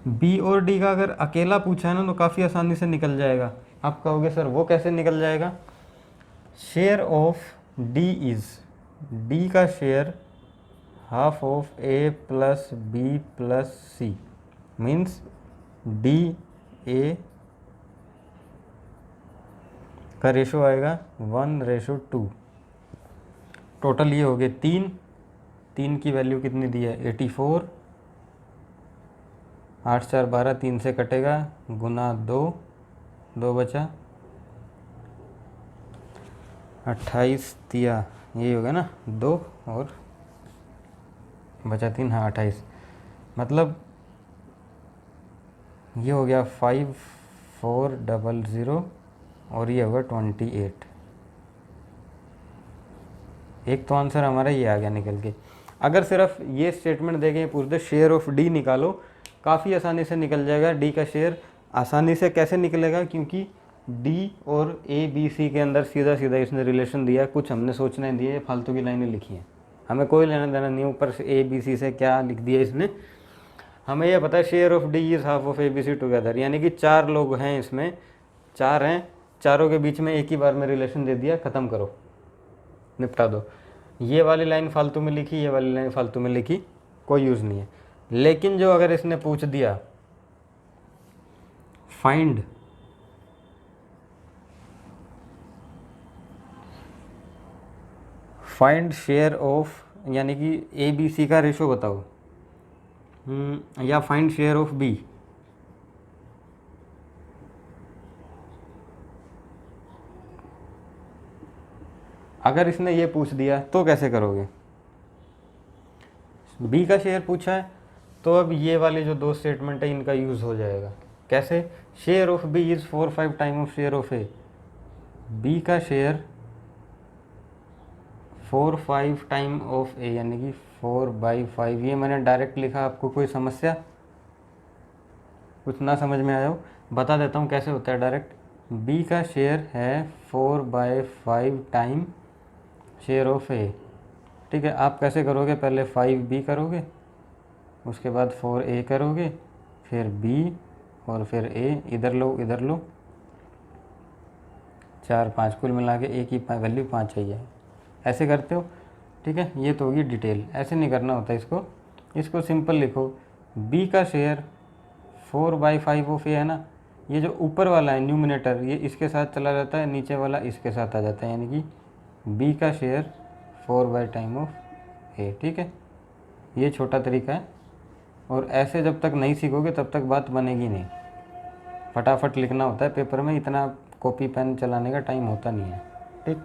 बी और डी का अगर अकेला पूछा है ना तो काफ़ी आसानी से निकल जाएगा। आप कहोगे सर वो कैसे निकल जाएगा। Share of D is, D का share half of A plus B plus C, means D A का रेशो आएगा 1:2। टोटल ये हो गए 3, 3 की वैल्यू कितनी दी है 84, 8 4 12, 3 से कटेगा गुना 2, 2 बचा 28 दिया, ये हो गया ना 2 और बचा 3, हाँ 28, मतलब ये हो गया 5400 और ये होगा 28। एक तो आंसर हमारा ये आ गया निकल के। अगर सिर्फ ये स्टेटमेंट देखें पूछ दे शेयर ऑफ डी निकालो, काफ़ी आसानी से निकल जाएगा। डी का शेयर आसानी से कैसे निकलेगा, क्योंकि डी और ए बी सी के अंदर सीधा सीधा इसने रिलेशन दिया, कुछ हमने सोचना नहीं दिया, फालतू की लाइनें लिखी हैं, हमें कोई लेना देना नहीं, ऊपर से ए बी सी से क्या लिख दिया इसने। हमें यह पता है share of D is half of A B C together, यानी कि 4 लोग हैं इसमें, 4 हैं, चारों के बीच में एक ही बार में रिलेशन दे दिया, ख़त्म करो, निपटा दो। ये वाली लाइन फालतू में लिखी, ये वाली लाइन फालतू में लिखी, कोई यूज़ नहीं है। लेकिन जो अगर इसने पूछ दिया फाइंड शेयर ऑफ, यानी कि ए बी सी का रेशो बताओ, या फाइंड शेयर ऑफ बी, अगर इसने ये पूछ दिया तो कैसे करोगे। बी का शेयर पूछा है तो अब ये वाले जो 2 स्टेटमेंट है इनका यूज़ हो जाएगा। कैसे, share of B is 4/5 time of share of A, B का शेयर 4/5 टाइम ऑफ ए, यानी कि 4/5। ये मैंने डायरेक्ट लिखा, आपको कोई समस्या कुछ ना समझ में आया हो बता देता हूँ कैसे होता है डायरेक्ट। बी का शेयर है 4/5 टाइम शेयर ऑफ ए, ठीक है। आप कैसे करोगे, पहले 5b करोगे, उसके बाद 4a करोगे, फिर b और फिर a, इधर लो इधर लो, 4 5, कुल मिला के a की वैल्यू 5 चाहिए, ऐसे करते हो, ठीक है। ये तो होगी डिटेल, ऐसे नहीं करना होता इसको सिंपल लिखो। b का शेयर 4/5 ऑफ ए है ना, ये जो ऊपर वाला है न्यूमिनेटर ये इसके साथ चला जाता है, नीचे वाला इसके साथ आ जाता है, यानी कि b का शेयर 4/5 टाइम ऑफ ए, ठीक है। ये छोटा तरीका है, और ऐसे जब तक नहीं सीखोगे तब तक बात बनेगी नहीं। फटाफट लिखना होता है पेपर में, इतना कॉपी पेन चलाने का टाइम होता नहीं है, ठीक।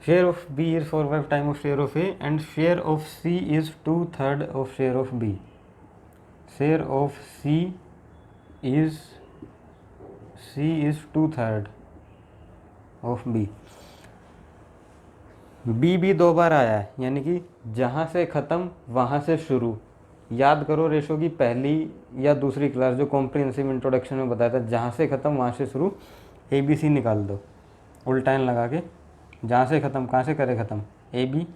Share of B is 4/5 time of share of A and share of C is 2/3 of share of B. Share of C is C is 2/3 of B। B भी 2 बार आया है, यानी कि जहाँ से ख़त्म वहाँ से शुरू। याद करो रेशो की पहली या दूसरी क्लास जो कॉम्प्रिहेंसिव इंट्रोडक्शन में बताया था, जहाँ से ख़त्म वहाँ से शुरू। ए बी सी निकाल दो उल्टा एन लगा के, जहाँ से ख़त्म कहाँ से करे ख़त्म, ए बी,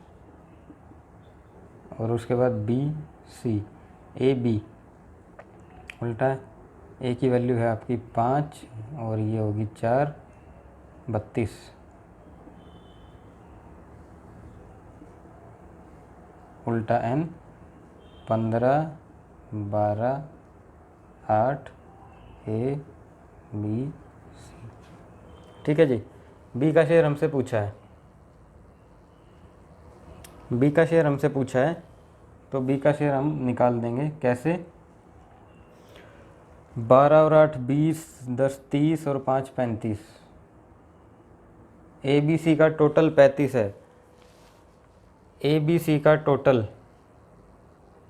और उसके बाद बी सी, ए बी उल्टा, ए की वैल्यू है आपकी 5 और ये होगी 4, 32। उल्टा एन 15, 12, 8, ए बी सी। ठीक है जी। बी का शेयर हमसे पूछा है, बी का शेयर हमसे पूछा है, तो बी का शेयर हम निकाल देंगे। कैसे? 12 और 8 20, 10 30 और 5 35। ए बी सी का टोटल 35 है। ए बी सी का टोटल,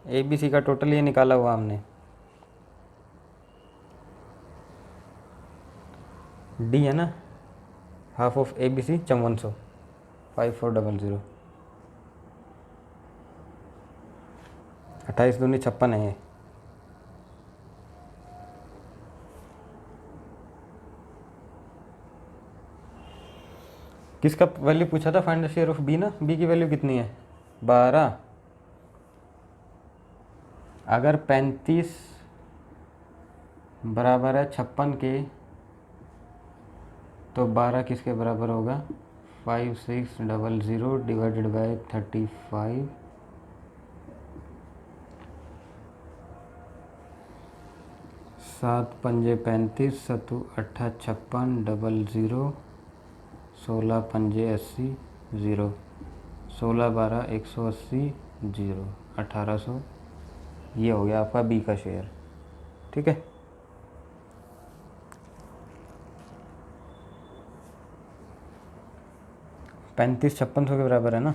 ए बी सी का टोटल ये निकाला हुआ हमने। डी है ना, half of A B C 5400, 5400, 28 दूनी 56 है ये। किसका वैल्यू पूछा था? Find the share of B ना। बी की वैल्यू कितनी है? 12। अगर 35 बराबर है 56 के, तो 12 किसके बराबर होगा? 5600 डिवाइडेड बाय 35। 7 पंजे 35, 7 8 56, 00, 16 पंजे 80, 0, 16 12 180, 0, 1800। ये हो गया आपका बी का शेयर। ठीक है। पैंतीस 5600 के बराबर है ना।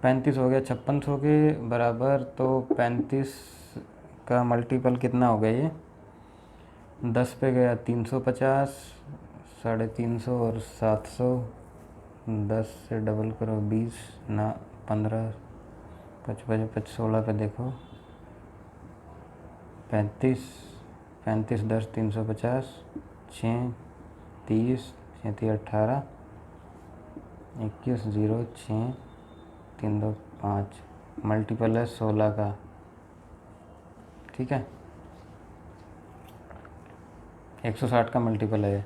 पैंतीस हो गया 5600 के बराबर, तो 35 का मल्टीपल कितना हो गया? ये 10 पे गया 350, 350 और 700, 10 से डबल करो 20 ना 15, 55 55 16 पे देखो 35, 35 10 350, 6 30, 6 18, 21 0 6 3 2 5, मल्टीपल है 16 का। ठीक है, 160 का मल्टीपल है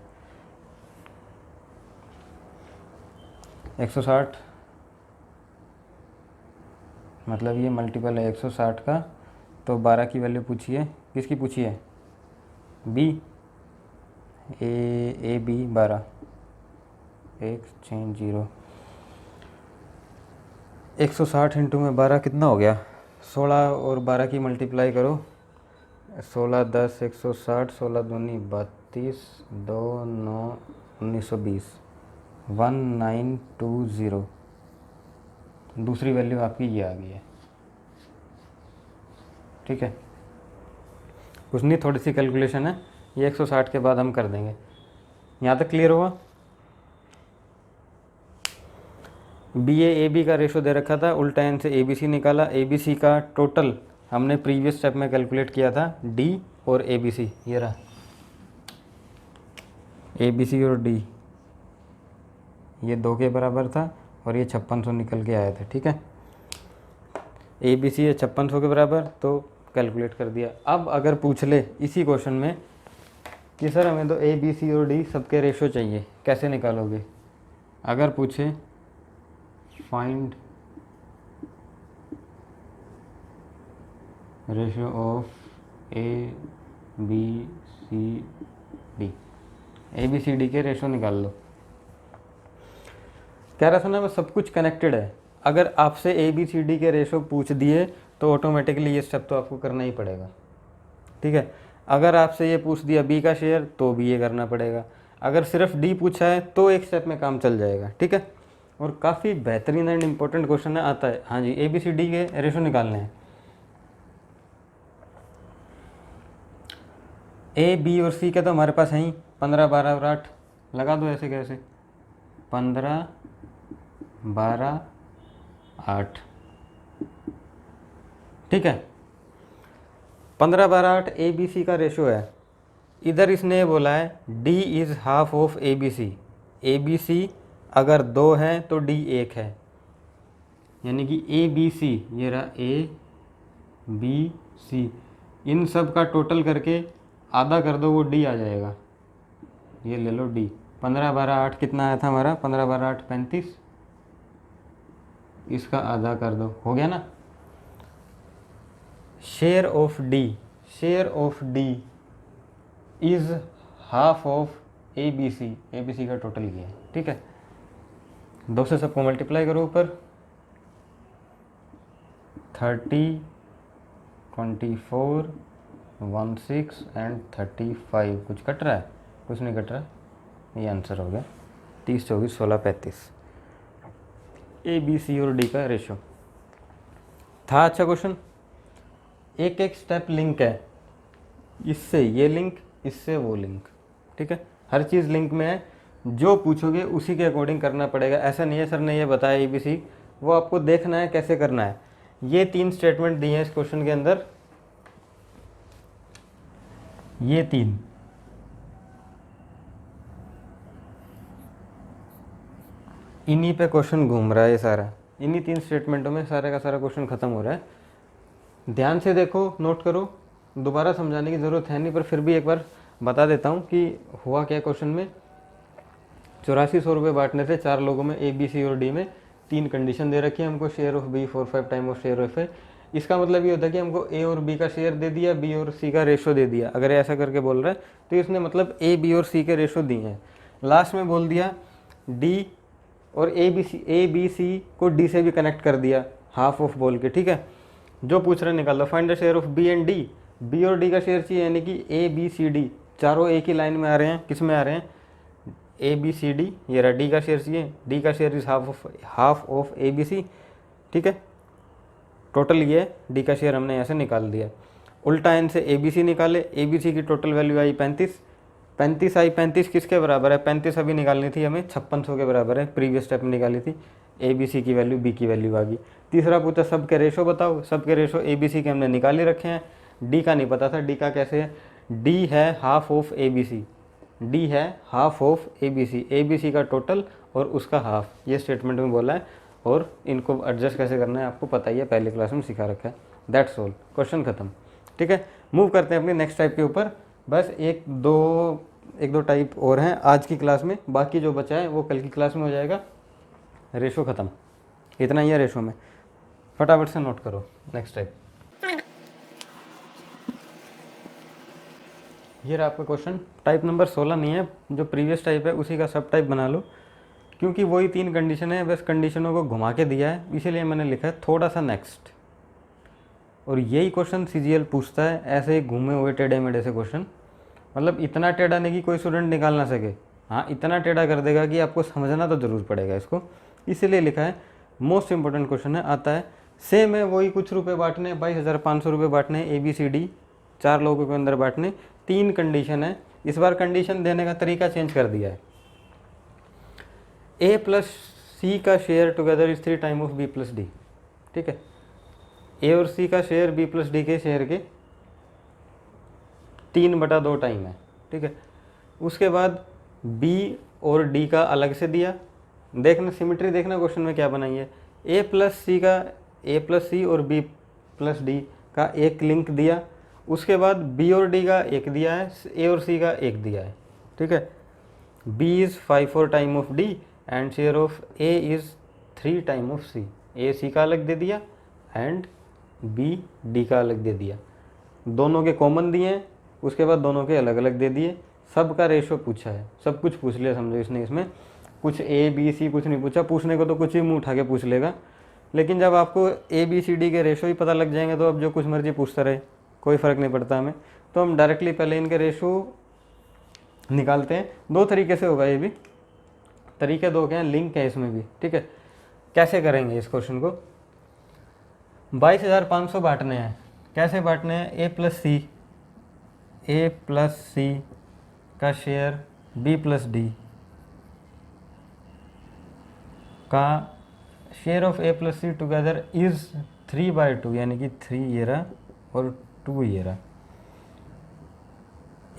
160, मतलब ये मल्टीपल है 160 का। तो 12 की वैल्यू पूछी है, किसकी पूछी है? B, A B 12, 1 6 0। 160 इंटू में 12 कितना हो गया? 16 और 12 की मल्टीप्लाई करो, 16 10 160, 16 दूनी 32, 2 9 1920, 1920। दूसरी वैल्यू आपकी ये आ गई है। ठीक है, कुछ नहीं, थोड़ी सी कैलकुलेशन है, ये 160 के बाद हम कर देंगे। यहाँ तक क्लियर हुआ? बी ए बी का रेशो दे रखा था, उल्टा एन से ए बी सी निकाला। ए बी सी का टोटल हमने प्रीवियस स्टेप में कैलकुलेट किया था, डी और ए बी सी। ये रहा ए बी सी और डी, ये 2 के बराबर था और ये 5600 निकल के आया था। ठीक है, ए बी सी है 5600 के बराबर, तो कैलकुलेट कर दिया। अब अगर पूछ ले इसी क्वेश्चन में कि सर हमें तो ए बी सी और डी सबके रेशो चाहिए, कैसे निकालोगे? अगर पूछे find ratio of A B C D, A B C D के रेशो निकाल लो। कह रहा था ना, मैं सब कुछ कनेक्टेड है। अगर आपसे ए बी सी डी के रेशो पूछ दिए तो ऑटोमेटिकली ये स्टेप तो आपको करना ही पड़ेगा। ठीक है, अगर आपसे ये पूछ दिया बी का शेयर, तो भी ये करना पड़ेगा। अगर सिर्फ डी पूछा है तो एक स्टेप में काम चल जाएगा, ठीक है। और काफ़ी बेहतरीन एंड इम्पोर्टेंट क्वेश्चन है, आता है। हाँ जी, ABCD के रेशो निकालने हैं। A, B और C के तो हमारे पास हैं ही, 15, 12 और 8 लगा दो ऐसे कैसे, 15, 12, 8, ठीक है। 15, 12, 8 ABC का रेशो है। इधर इसने ये बोला है D is half of ABC। ABC अगर 2 है तो D 1 है, यानी कि ABC, ये रहा ABC, इन सब का टोटल करके आधा कर दो, वो D आ जाएगा। ये ले लो D। 15, 12, 8 कितना आया था हमारा, 15, 12, 8 35, इसका आधा कर दो, हो गया ना। Share of D, share of D is half of ABC। ABC का टोटल ये है, ठीक है। 2 से सबको मल्टीप्लाई करो ऊपर, 30, 24, 16 एंड 35। कुछ कट रहा है? कुछ नहीं कट रहा, ये आंसर हो गया। 30, 24, 16, 35 ABC और D का रेशो था। अच्छा क्वेश्चन, एक एक स्टेप लिंक है, इससे ये लिंक, इससे वो लिंक, ठीक है। हर चीज़ लिंक में है, जो पूछोगे उसी के अकॉर्डिंग करना पड़ेगा। ऐसा नहीं है सर ने ये बताया ABC, वो आपको देखना है कैसे करना है। ये 3 स्टेटमेंट दिए हैं इस क्वेश्चन के अंदर, ये 3, इन्हीं पे क्वेश्चन घूम रहा है ये सारा। इन्हीं 3 स्टेटमेंटों में सारे का सारा क्वेश्चन खत्म हो रहा है। ध्यान से देखो, नोट करो, दोबारा समझाने की ज़रूरत है नहीं, पर फिर भी एक बार बता देता हूँ कि हुआ क्या क्वेश्चन में। 8400 रुपये बांटने थे 4 लोगों में, ABC और D में। 3 कंडीशन दे रखी है हमको, share of B 4/5 time of share of A। इसका मतलब ये होता है कि हमको A और B का शेयर दे दिया, B और C का रेशो दे दिया। अगर ऐसा करके बोल रहा है तो इसने मतलब A, B और C के रेशो दिए हैं। लास्ट में बोल दिया D और A, B, C को D से भी कनेक्ट कर दिया हाफ ऑफ बोल के, ठीक है। जो पूछ रहे निकाल लो, find the share of B and D। B और D का शेयर चाहिए, यानी कि A, B, C, D चारों एक ही लाइन में आ रहे हैं। किस में आ रहे हैं? A, B, C, D। ये रहा D का शेयर चाहिए, D का share is half of ABC, ठीक है। टोटल ये D का शेयर हमने यहाँ से निकाल दिया। उल्टा एन से ABC निकाले, ABC की टोटल वैल्यू आई 35, 35 आई। 35 किसके बराबर है? 35 अभी निकालनी थी हमें, 5600 के बराबर है, प्रीवियस स्टेप में निकाली थी। ABC की वैल्यू, B की वैल्यू आ गई। तीसरा पूछा सब के रेशो बताओ, सब के रेशो ABC के हमने निकाल ही रखे हैं। D का नहीं पता था, D का कैसे है? D है हाफ ऑफ ABC, D है हाफ ऑफ ABC, ABC का टोटल और उसका हाफ, ये स्टेटमेंट में बोला है। और इनको एडजस्ट कैसे करना है आपको पता ही है, पहले क्लास में सिखा रखा है। दैट्स ऑल, क्वेश्चन खत्म, ठीक है। मूव करते हैं अपनी नेक्स्ट टाइप के ऊपर। बस एक दो टाइप और हैं आज की क्लास में, बाकी जो बचा है वो कल की क्लास में हो जाएगा। रेशो ख़त्म, इतना ही है रेशो में, फटाफट से नोट करो। नेक्स्ट टाइप, ये रहा आपका क्वेश्चन। टाइप नंबर 16 नहीं है, जो प्रीवियस टाइप है उसी का सब टाइप बना लो, क्योंकि वही 3 कंडीशन है, बस कंडीशनों को घुमा के दिया है, इसीलिए मैंने लिखा है थोड़ा सा नेक्स्ट। और यही क्वेश्चन CGL पूछता है, ऐसे ही घूमे हुए टेढ़े मेढ़े से क्वेश्चन, मतलब इतना टेढ़ा नहीं कि कोई स्टूडेंट निकाल ना सके, हाँ इतना टेढ़ा कर देगा कि आपको समझना तो ज़रूर पड़ेगा इसको, इसीलिए लिखा है। मोस्ट इंपॉर्टेंट क्वेश्चन है, आता है सेम है, वही कुछ रुपए बांटने, 22,500 रुपये बांटने, ABCD 4 लोगों के अंदर बांटने। 3 कंडीशन है, इस बार कंडीशन देने का तरीका चेंज कर दिया है। A प्लस C का share together is 3 time of B plus D, ठीक है। A और C का शेयर B प्लस D के शेयर के 3/2 टाइम है, ठीक है। उसके बाद B और D का अलग से दिया, देखना सिमिट्री, देखना क्वेश्चन में क्या बनाई है। A प्लस C और B प्लस D का एक लिंक दिया, उसके बाद B और D का एक दिया है, A और C का एक दिया है, ठीक है। B is 5/4 time of D and share of A is 3 time of C। A C का अलग दे दिया एंड B D का अलग दे दिया, दोनों के कॉमन दिए हैं, उसके बाद दोनों के अलग अलग दे दिए। सब का रेशो पूछा है, सब कुछ पूछ लिया समझो इसने, इसमें कुछ A B C कुछ नहीं पूछा, पूछने को तो कुछ भी मुँह उठा के पूछ लेगा, लेकिन जब आपको ABCD के रेशो ही पता लग जाएंगे तो अब जो कुछ मर्जी पूछता रहे कोई फ़र्क नहीं पड़ता हमें। तो हम डायरेक्टली पहले इनके रेशो निकालते हैं। दो तरीके से होगा, ये भी तरीके दो के हैं, लिंक है इसमें भी, ठीक है। कैसे करेंगे इस क्वेश्चन को, 22,500 बांटने हैं। कैसे बांटने हैं, ए प्लस सी का शेयर बी प्लस डी का share of A plus C together is 3/2, यानी कि 3 ये रहा और 2 ये रहा।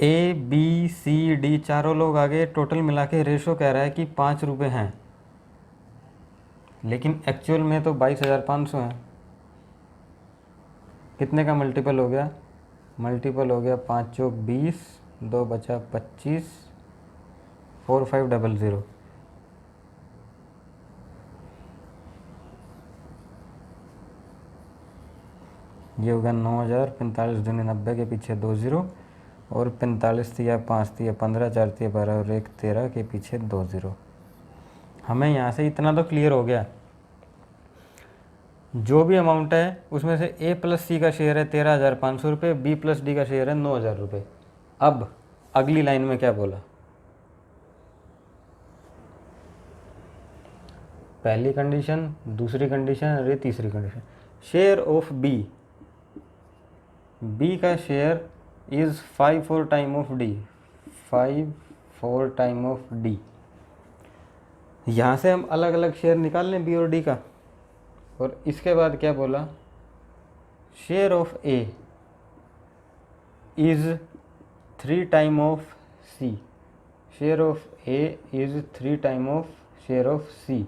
ए बी सी डी चारों लोग आगे, टोटल मिला के रेशो कह रहा है कि 5 रुपये हैं, लेकिन एक्चुअल में तो 22,500 है। कितने का मल्टीपल हो गया, मल्टीपल हो गया 5 चौक 20, 2 बचा 25, 4500। ये हो गया 9,000, 45 दूनी 90 के पीछे 2 0, और 45 थी या 5 थी या 15, 4 थी 12 और 1 13 के पीछे 2 0। हमें यहाँ से इतना तो क्लियर हो गया, जो भी अमाउंट है उसमें से ए प्लस सी का शेयर है 13,500 रुपये, बी प्लस डी का शेयर है 9,000 रुपये। अब अगली लाइन में क्या बोला, पहली कंडीशन, दूसरी कंडीशन और ये तीसरी condition. Share of B, B का share is 5/4 time of D, 5/4 time of D. यहाँ से हम अलग अलग शेयर निकाल लें बी और डी का। और इसके बाद क्या बोला, share of A is 3 time of C, share of A is 3 time of share of C.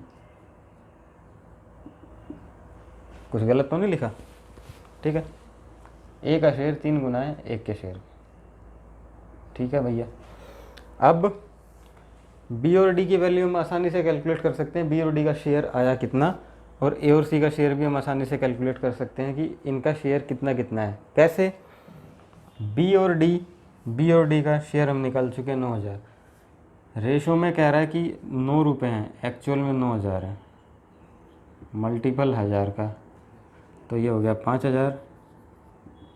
कुछ गलत तो नहीं लिखा, ठीक है। ए का शेयर 3 गुना है एक के शेयर, ठीक है भैया। अब बी और डी की वैल्यू हम आसानी से कैलकुलेट कर सकते हैं, बी और डी का शेयर आया कितना, और ए और सी का शेयर भी हम आसानी से कैलकुलेट कर सकते हैं कि इनका शेयर कितना कितना है। कैसे, बी और डी का शेयर हम निकाल चुके हैं 9,000, रेशो में कह रहा है कि 9 रुपये हैं, एक्चुअल में 9,000 है, मल्टीपल 1000 का, तो ये हो गया 5,000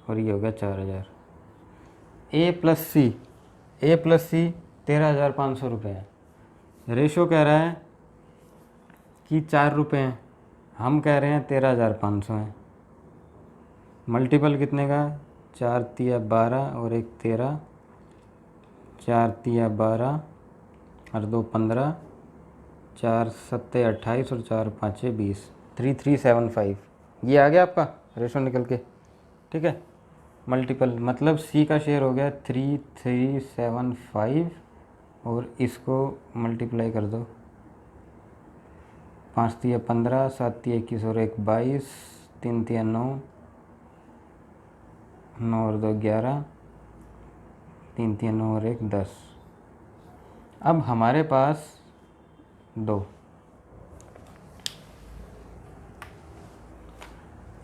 और ये हो गया 4,000। ए प्लस सी 13,500 रुपये है, रेशो कह रहा है कि 4 रुपये हैं, हम कह रहे हैं 13,500 हैं, मल्टीपल कितने का, 4 तिया 12 और 1 13, 4 तिया 12 और 2 15, 4 सत्ते 28 और 4 पाँचे 20, 3375। ये आ गया आपका रेशो निकल के, ठीक है। मल्टीपल मतलब सी का शेयर हो गया 3375, और इसको मल्टीप्लाई कर दो, 5 तिया 15, 7 तिया 21 और 1 22, 3 तिया 9, 9 और 2 11, 3 तिया 9 और 1 10। अब हमारे पास 2,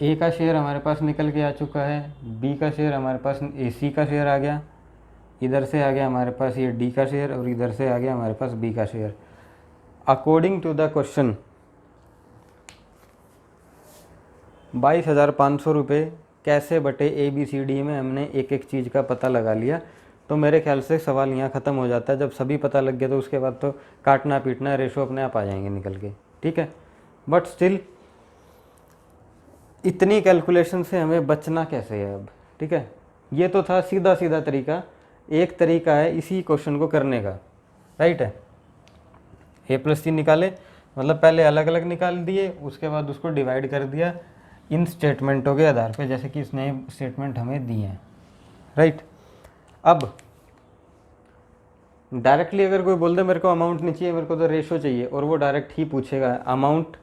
ए का शेयर हमारे पास निकल के आ चुका है, बी का शेयर हमारे पास, ए सी का शेयर आ गया, इधर से आ गया हमारे पास ये डी का शेयर, और इधर से आ गया हमारे पास बी का share. According to the question 22,500 रुपये कैसे बटे ए बी सी डी में हमने एक एक चीज़ का पता लगा लिया, तो मेरे ख्याल से सवाल यहाँ ख़त्म हो जाता है। जब सभी पता लग गया तो उसके बाद तो काटना पीटना, रेशो अपने आप आ जाएंगे निकल के, ठीक है। बट स्टिल इतनी कैलकुलेशन से हमें बचना कैसे है अब, ठीक है। ये तो था सीधा सीधा तरीका, एक तरीका है इसी क्वेश्चन को करने का, राइट है। ए प्लस सी निकाले, मतलब पहले अलग अलग निकाल दिए, उसके बाद उसको डिवाइड कर दिया इन स्टेटमेंटों के आधार पे, जैसे कि इसने स्टेटमेंट हमें दिए हैं, राइट। अब डायरेक्टली अगर कोई बोल दे मेरे को अमाउंट नहीं चाहिए, मेरे को तो रेशो चाहिए, और वो डायरेक्ट ही पूछेगा अमाउंट,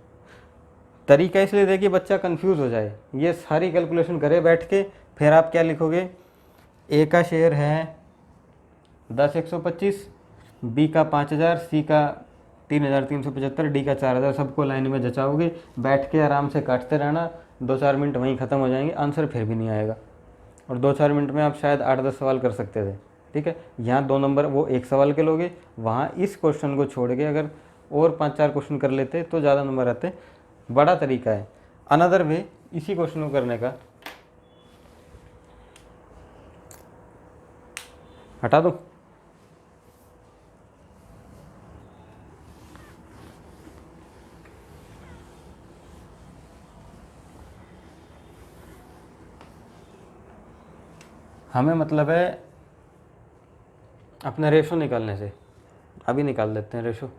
तरीका इसलिए दे कि बच्चा कंफ्यूज हो जाए। ये सारी कैलकुलेशन करे बैठ के, फिर आप क्या लिखोगे, ए का शेयर है 10,125, बी का 5,000, सी का 3,375, डी का 4,000, सबको लाइन में जचाओगे, बैठ के आराम से काटते रहना, 2-4 मिनट वहीं ख़त्म हो जाएंगे, आंसर फिर भी नहीं आएगा। और 2-4 मिनट में आप शायद 8-10 सवाल कर सकते थे, ठीक है। यहाँ 2 नंबर वो एक सवाल के लोगे, वहाँ इस क्वेश्चन को छोड़ के अगर और 5-4 क्वेश्चन कर लेते तो ज़्यादा नंबर आते। बड़ा तरीका है। अनदर वे इसी क्वेश्चन को करने का, हटा दो, हमें मतलब है अपने रेशो निकालने से। अभी निकाल देते हैं ratio.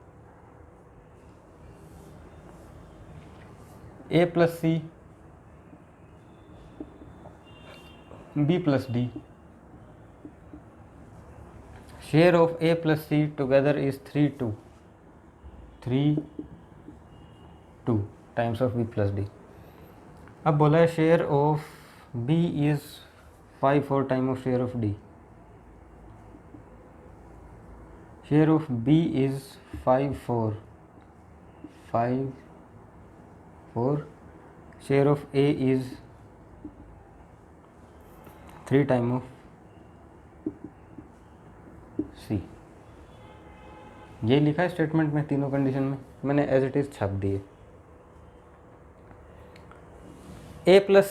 A plus C B plus D, share of A plus C together is 3:2 times of B plus D. अब बोला है share of B is 5/4 time of share of D. Share of B is 5/4 share of A is 3 time of C. ये लिखा है statement में, तीनों condition में मैंने एज इट इज छाप दिए। ए प्लस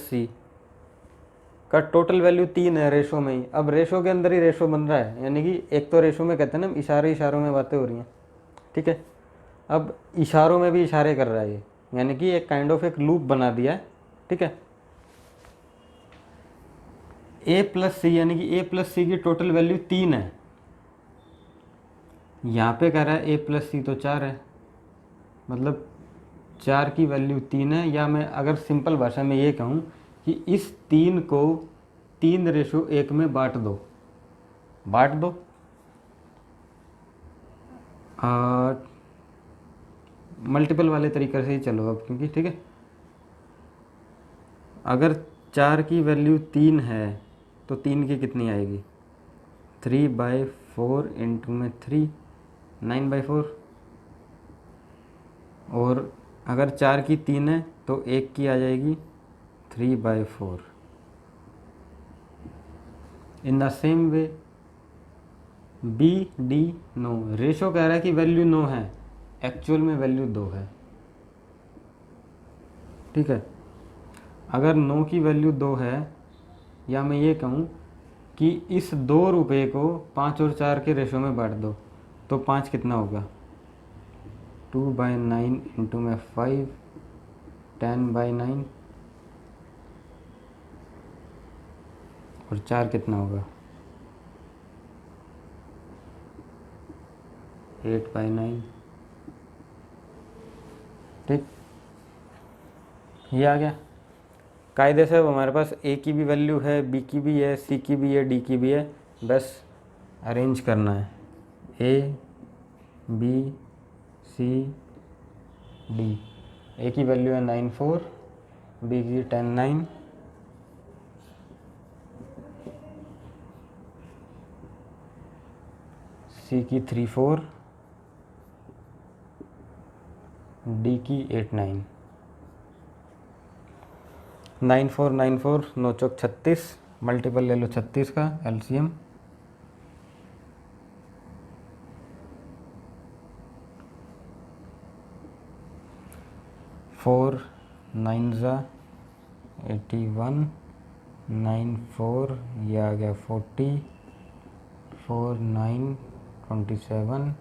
सी का टोटल वैल्यू 3 है रेशो में ही। अब रेशो के अंदर ही रेशो बन रहा है, यानी कि एक तो रेशो में कहते हैं ना इशारों में बातें हो रही हैं, ठीक है। अब इशारों में भी इशारे कर रहा है ये, यानी कि एक काइंड ऑफ एक लूप बना दिया है, ठीक है। ए प्लस सी यानी कि ए प्लस सी की टोटल वैल्यू 3 है। यहाँ पे कह रहा है ए प्लस सी तो 4 है, मतलब 4 की वैल्यू 3 है। या मैं अगर सिंपल भाषा में ये कहूँ कि इस 3 को 3:1 में बांट दो। मल्टीपल वाले तरीके से ही चलो अब, क्योंकि ठीक है, अगर 4 की वैल्यू 3 है तो 3 की कितनी आएगी, 3/4 इंटू में 3 9/4। और अगर 4 की 3 है तो 1 की आ जाएगी 3/4। In the same way B D no, ratio कह रहा है कि वैल्यू 9 है, एक्चुअल में वैल्यू 2 है, ठीक है। अगर 9 की वैल्यू 2 है, या मैं ये कहूँ कि इस 2 रुपये को 5 और 4 के रेशो में बांट दो, तो 5 कितना होगा 2/9 इंटू में 5 10/9, और 4 कितना होगा 8/9, ठीक। ये आ गया कायदे से। अब हमारे पास ए की भी वैल्यू है, बी की भी है, सी की भी है, डी की भी है, बस अरेंज करना है। ए बी सी डी, ए की वैल्यू है 9/4, बी की 10/9, सी की 3/4, डी की 8/9। 9/4 9/4 9 चौक 36, मल्टीपल ले लो 36 का एलसीएम, 4 9 81, 9/4 ये आ गया 40, 4 9 27,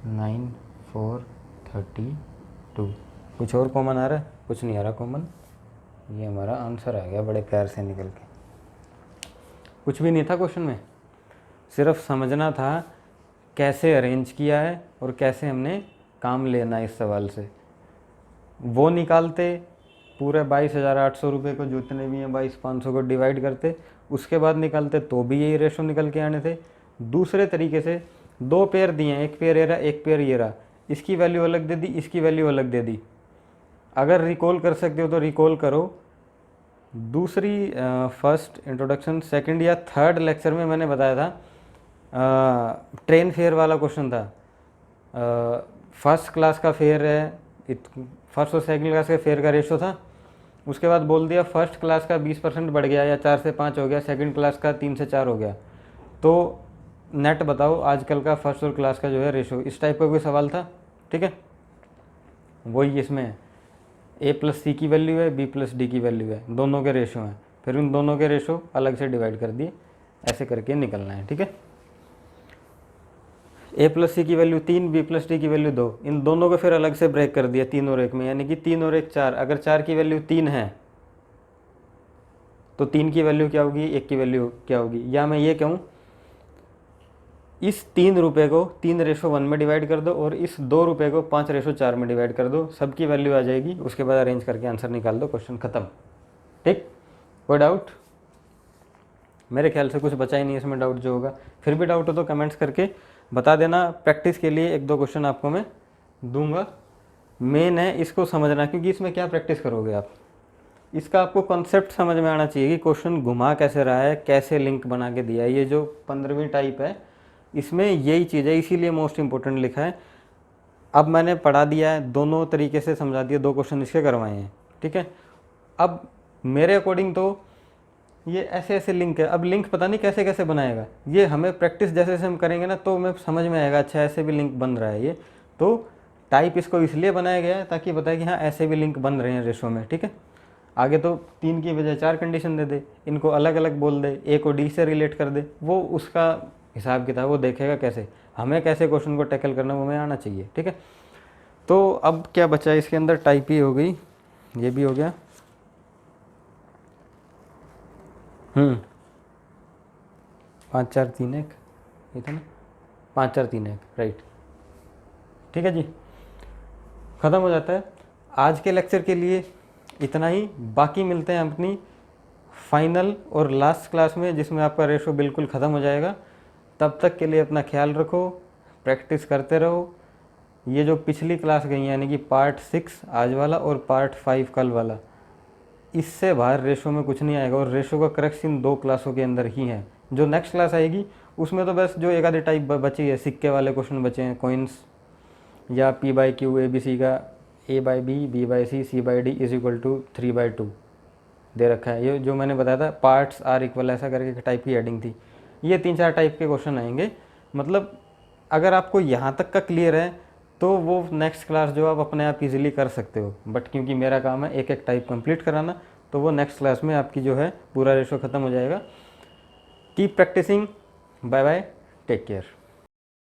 9 4 32। कुछ और कॉमन आ रहा है? कुछ नहीं आ रहा कॉमन। ये हमारा आंसर आ गया बड़े प्यार से निकल के। कुछ भी नहीं था क्वेश्चन में, सिर्फ समझना था कैसे अरेंज किया है और कैसे हमने काम लेना है इस सवाल से। वो निकालते पूरे 22,800 रुपये को, जितने भी हैं 22,500 को डिवाइड करते, उसके बाद निकालते तो भी यही रेशो निकल के आने थे। दूसरे तरीके से 2 पेयर दिए हैं, एक पेयर ये रहा, एक पेयर ये रहा, इसकी वैल्यू अलग दे दी, इसकी वैल्यू अलग दे दी। अगर रिकॉल कर सकते हो तो रिकॉल करो। दूसरी फर्स्ट इंट्रोडक्शन सेकंड या थर्ड लेक्चर में मैंने बताया था, ट्रेन फेयर वाला क्वेश्चन था। फर्स्ट क्लास का फेयर है, फर्स्ट और सेकंड क्लास के फेयर का रेशो था। उसके बाद बोल दिया फर्स्ट क्लास का 20% बढ़ गया या 4 से 5 हो गया, सेकंड क्लास का 3 से 4 हो गया, तो नेट बताओ आजकल का फर्स्ट और क्लास का जो है रेशो। इस टाइप का कोई सवाल था, ठीक है। वही इसमें है, ए प्लस सी की वैल्यू है, बी प्लस डी की वैल्यू है, दोनों के रेशो हैं, फिर उन दोनों के रेशो अलग से डिवाइड कर दिए, ऐसे करके निकलना है, ठीक है। ए प्लस सी की वैल्यू 3, बी प्लस डी की वैल्यू 2, इन दोनों को फिर अलग से ब्रेक कर दिया 3 और 1 में, यानी कि 3 और 1 4। अगर 4 की वैल्यू 3 है तो 3 की वैल्यू क्या होगी, 1 की वैल्यू क्या होगी। या मैं ये कहूँ इस 3 रुपये को 3:1 में डिवाइड कर दो और इस 2 रुपये को 5:4 में डिवाइड कर दो, सबकी वैल्यू आ जाएगी। उसके बाद अरेंज करके आंसर निकाल दो, क्वेश्चन ख़त्म। ठीक, कोई डाउट? मेरे ख्याल से कुछ बचा ही नहीं इसमें डाउट जो होगा। फिर भी डाउट हो तो कमेंट्स करके बता देना। प्रैक्टिस के लिए 1-2 क्वेश्चन आपको मैं दूंगा। मेन है इसको समझना, क्योंकि इसमें क्या प्रैक्टिस करोगे आप, इसका आपको कॉन्सेप्ट समझ में आना चाहिए कि क्वेश्चन घुमा कैसे रहा है, कैसे लिंक बना के दिया है। ये जो 15वीं टाइप है इसमें यही चीज़ है, इसीलिए मोस्ट इंपॉर्टेंट लिखा है। अब मैंने पढ़ा दिया है, दोनों तरीके से समझा दिया, 2 क्वेश्चन इसके करवाए हैं। ठीक है, अब मेरे अकॉर्डिंग तो ये ऐसे ऐसे लिंक है। अब लिंक पता नहीं कैसे कैसे बनाएगा, ये हमें प्रैक्टिस जैसे जैसे हम करेंगे ना तो हमें समझ में आएगा, अच्छा ऐसे भी लिंक बन रहा है ये। तो टाइप इसको इसलिए बनाया गया है ताकि बताए कि हाँ ऐसे भी लिंक बन रहे हैं रेशो में। ठीक है, आगे तो 3 की बजाय 4 कंडीशन दे दे, इनको अलग अलग बोल दे, ए को डी से रिलेट कर दे, वो उसका हिसाब किताब वो देखेगा कैसे, हमें कैसे क्वेश्चन को टैकल करना वो हमें आना चाहिए। ठीक है, तो अब क्या बचा है इसके अंदर, टाइप ही हो गई, ये भी हो गया। 5 4 3 1 ये था ना, 5 4 3 1 राइट। ठीक है जी, ख़त्म हो जाता है। आज के लेक्चर के लिए इतना ही, बाकी मिलते हैं अपनी फाइनल और लास्ट क्लास में जिसमें आपका रेशो बिल्कुल ख़त्म हो जाएगा। तब तक के लिए अपना ख्याल रखो, प्रैक्टिस करते रहो। ये जो पिछली क्लास गई यानी कि पार्ट 6 आज वाला और पार्ट 5 कल वाला, इससे बाहर रेशो में कुछ नहीं आएगा। और रेशो का क्रक्स इन 2 क्लासों के अंदर ही है। जो नेक्स्ट क्लास आएगी उसमें तो बस जो एक आधे टाइप बची है, सिक्के वाले क्वेश्चन बचे हैं, कॉइन्स या P/Q ABC का A/B B/C C/D = 3/2 दे रखा है। ये जो मैंने बताया था पार्ट्स आर इक्वल ऐसा करके टाइप की हेडिंग थी। ये 3-4 टाइप के क्वेश्चन आएंगे। मतलब अगर आपको यहाँ तक का क्लियर है तो वो नेक्स्ट क्लास जो आप अपने आप इजीली कर सकते हो। बट क्योंकि मेरा काम है एक एक टाइप कंप्लीट कराना, तो वो नेक्स्ट क्लास में आपकी जो है पूरा रेशो ख़त्म हो जाएगा। Keep practicing, bye bye, take care.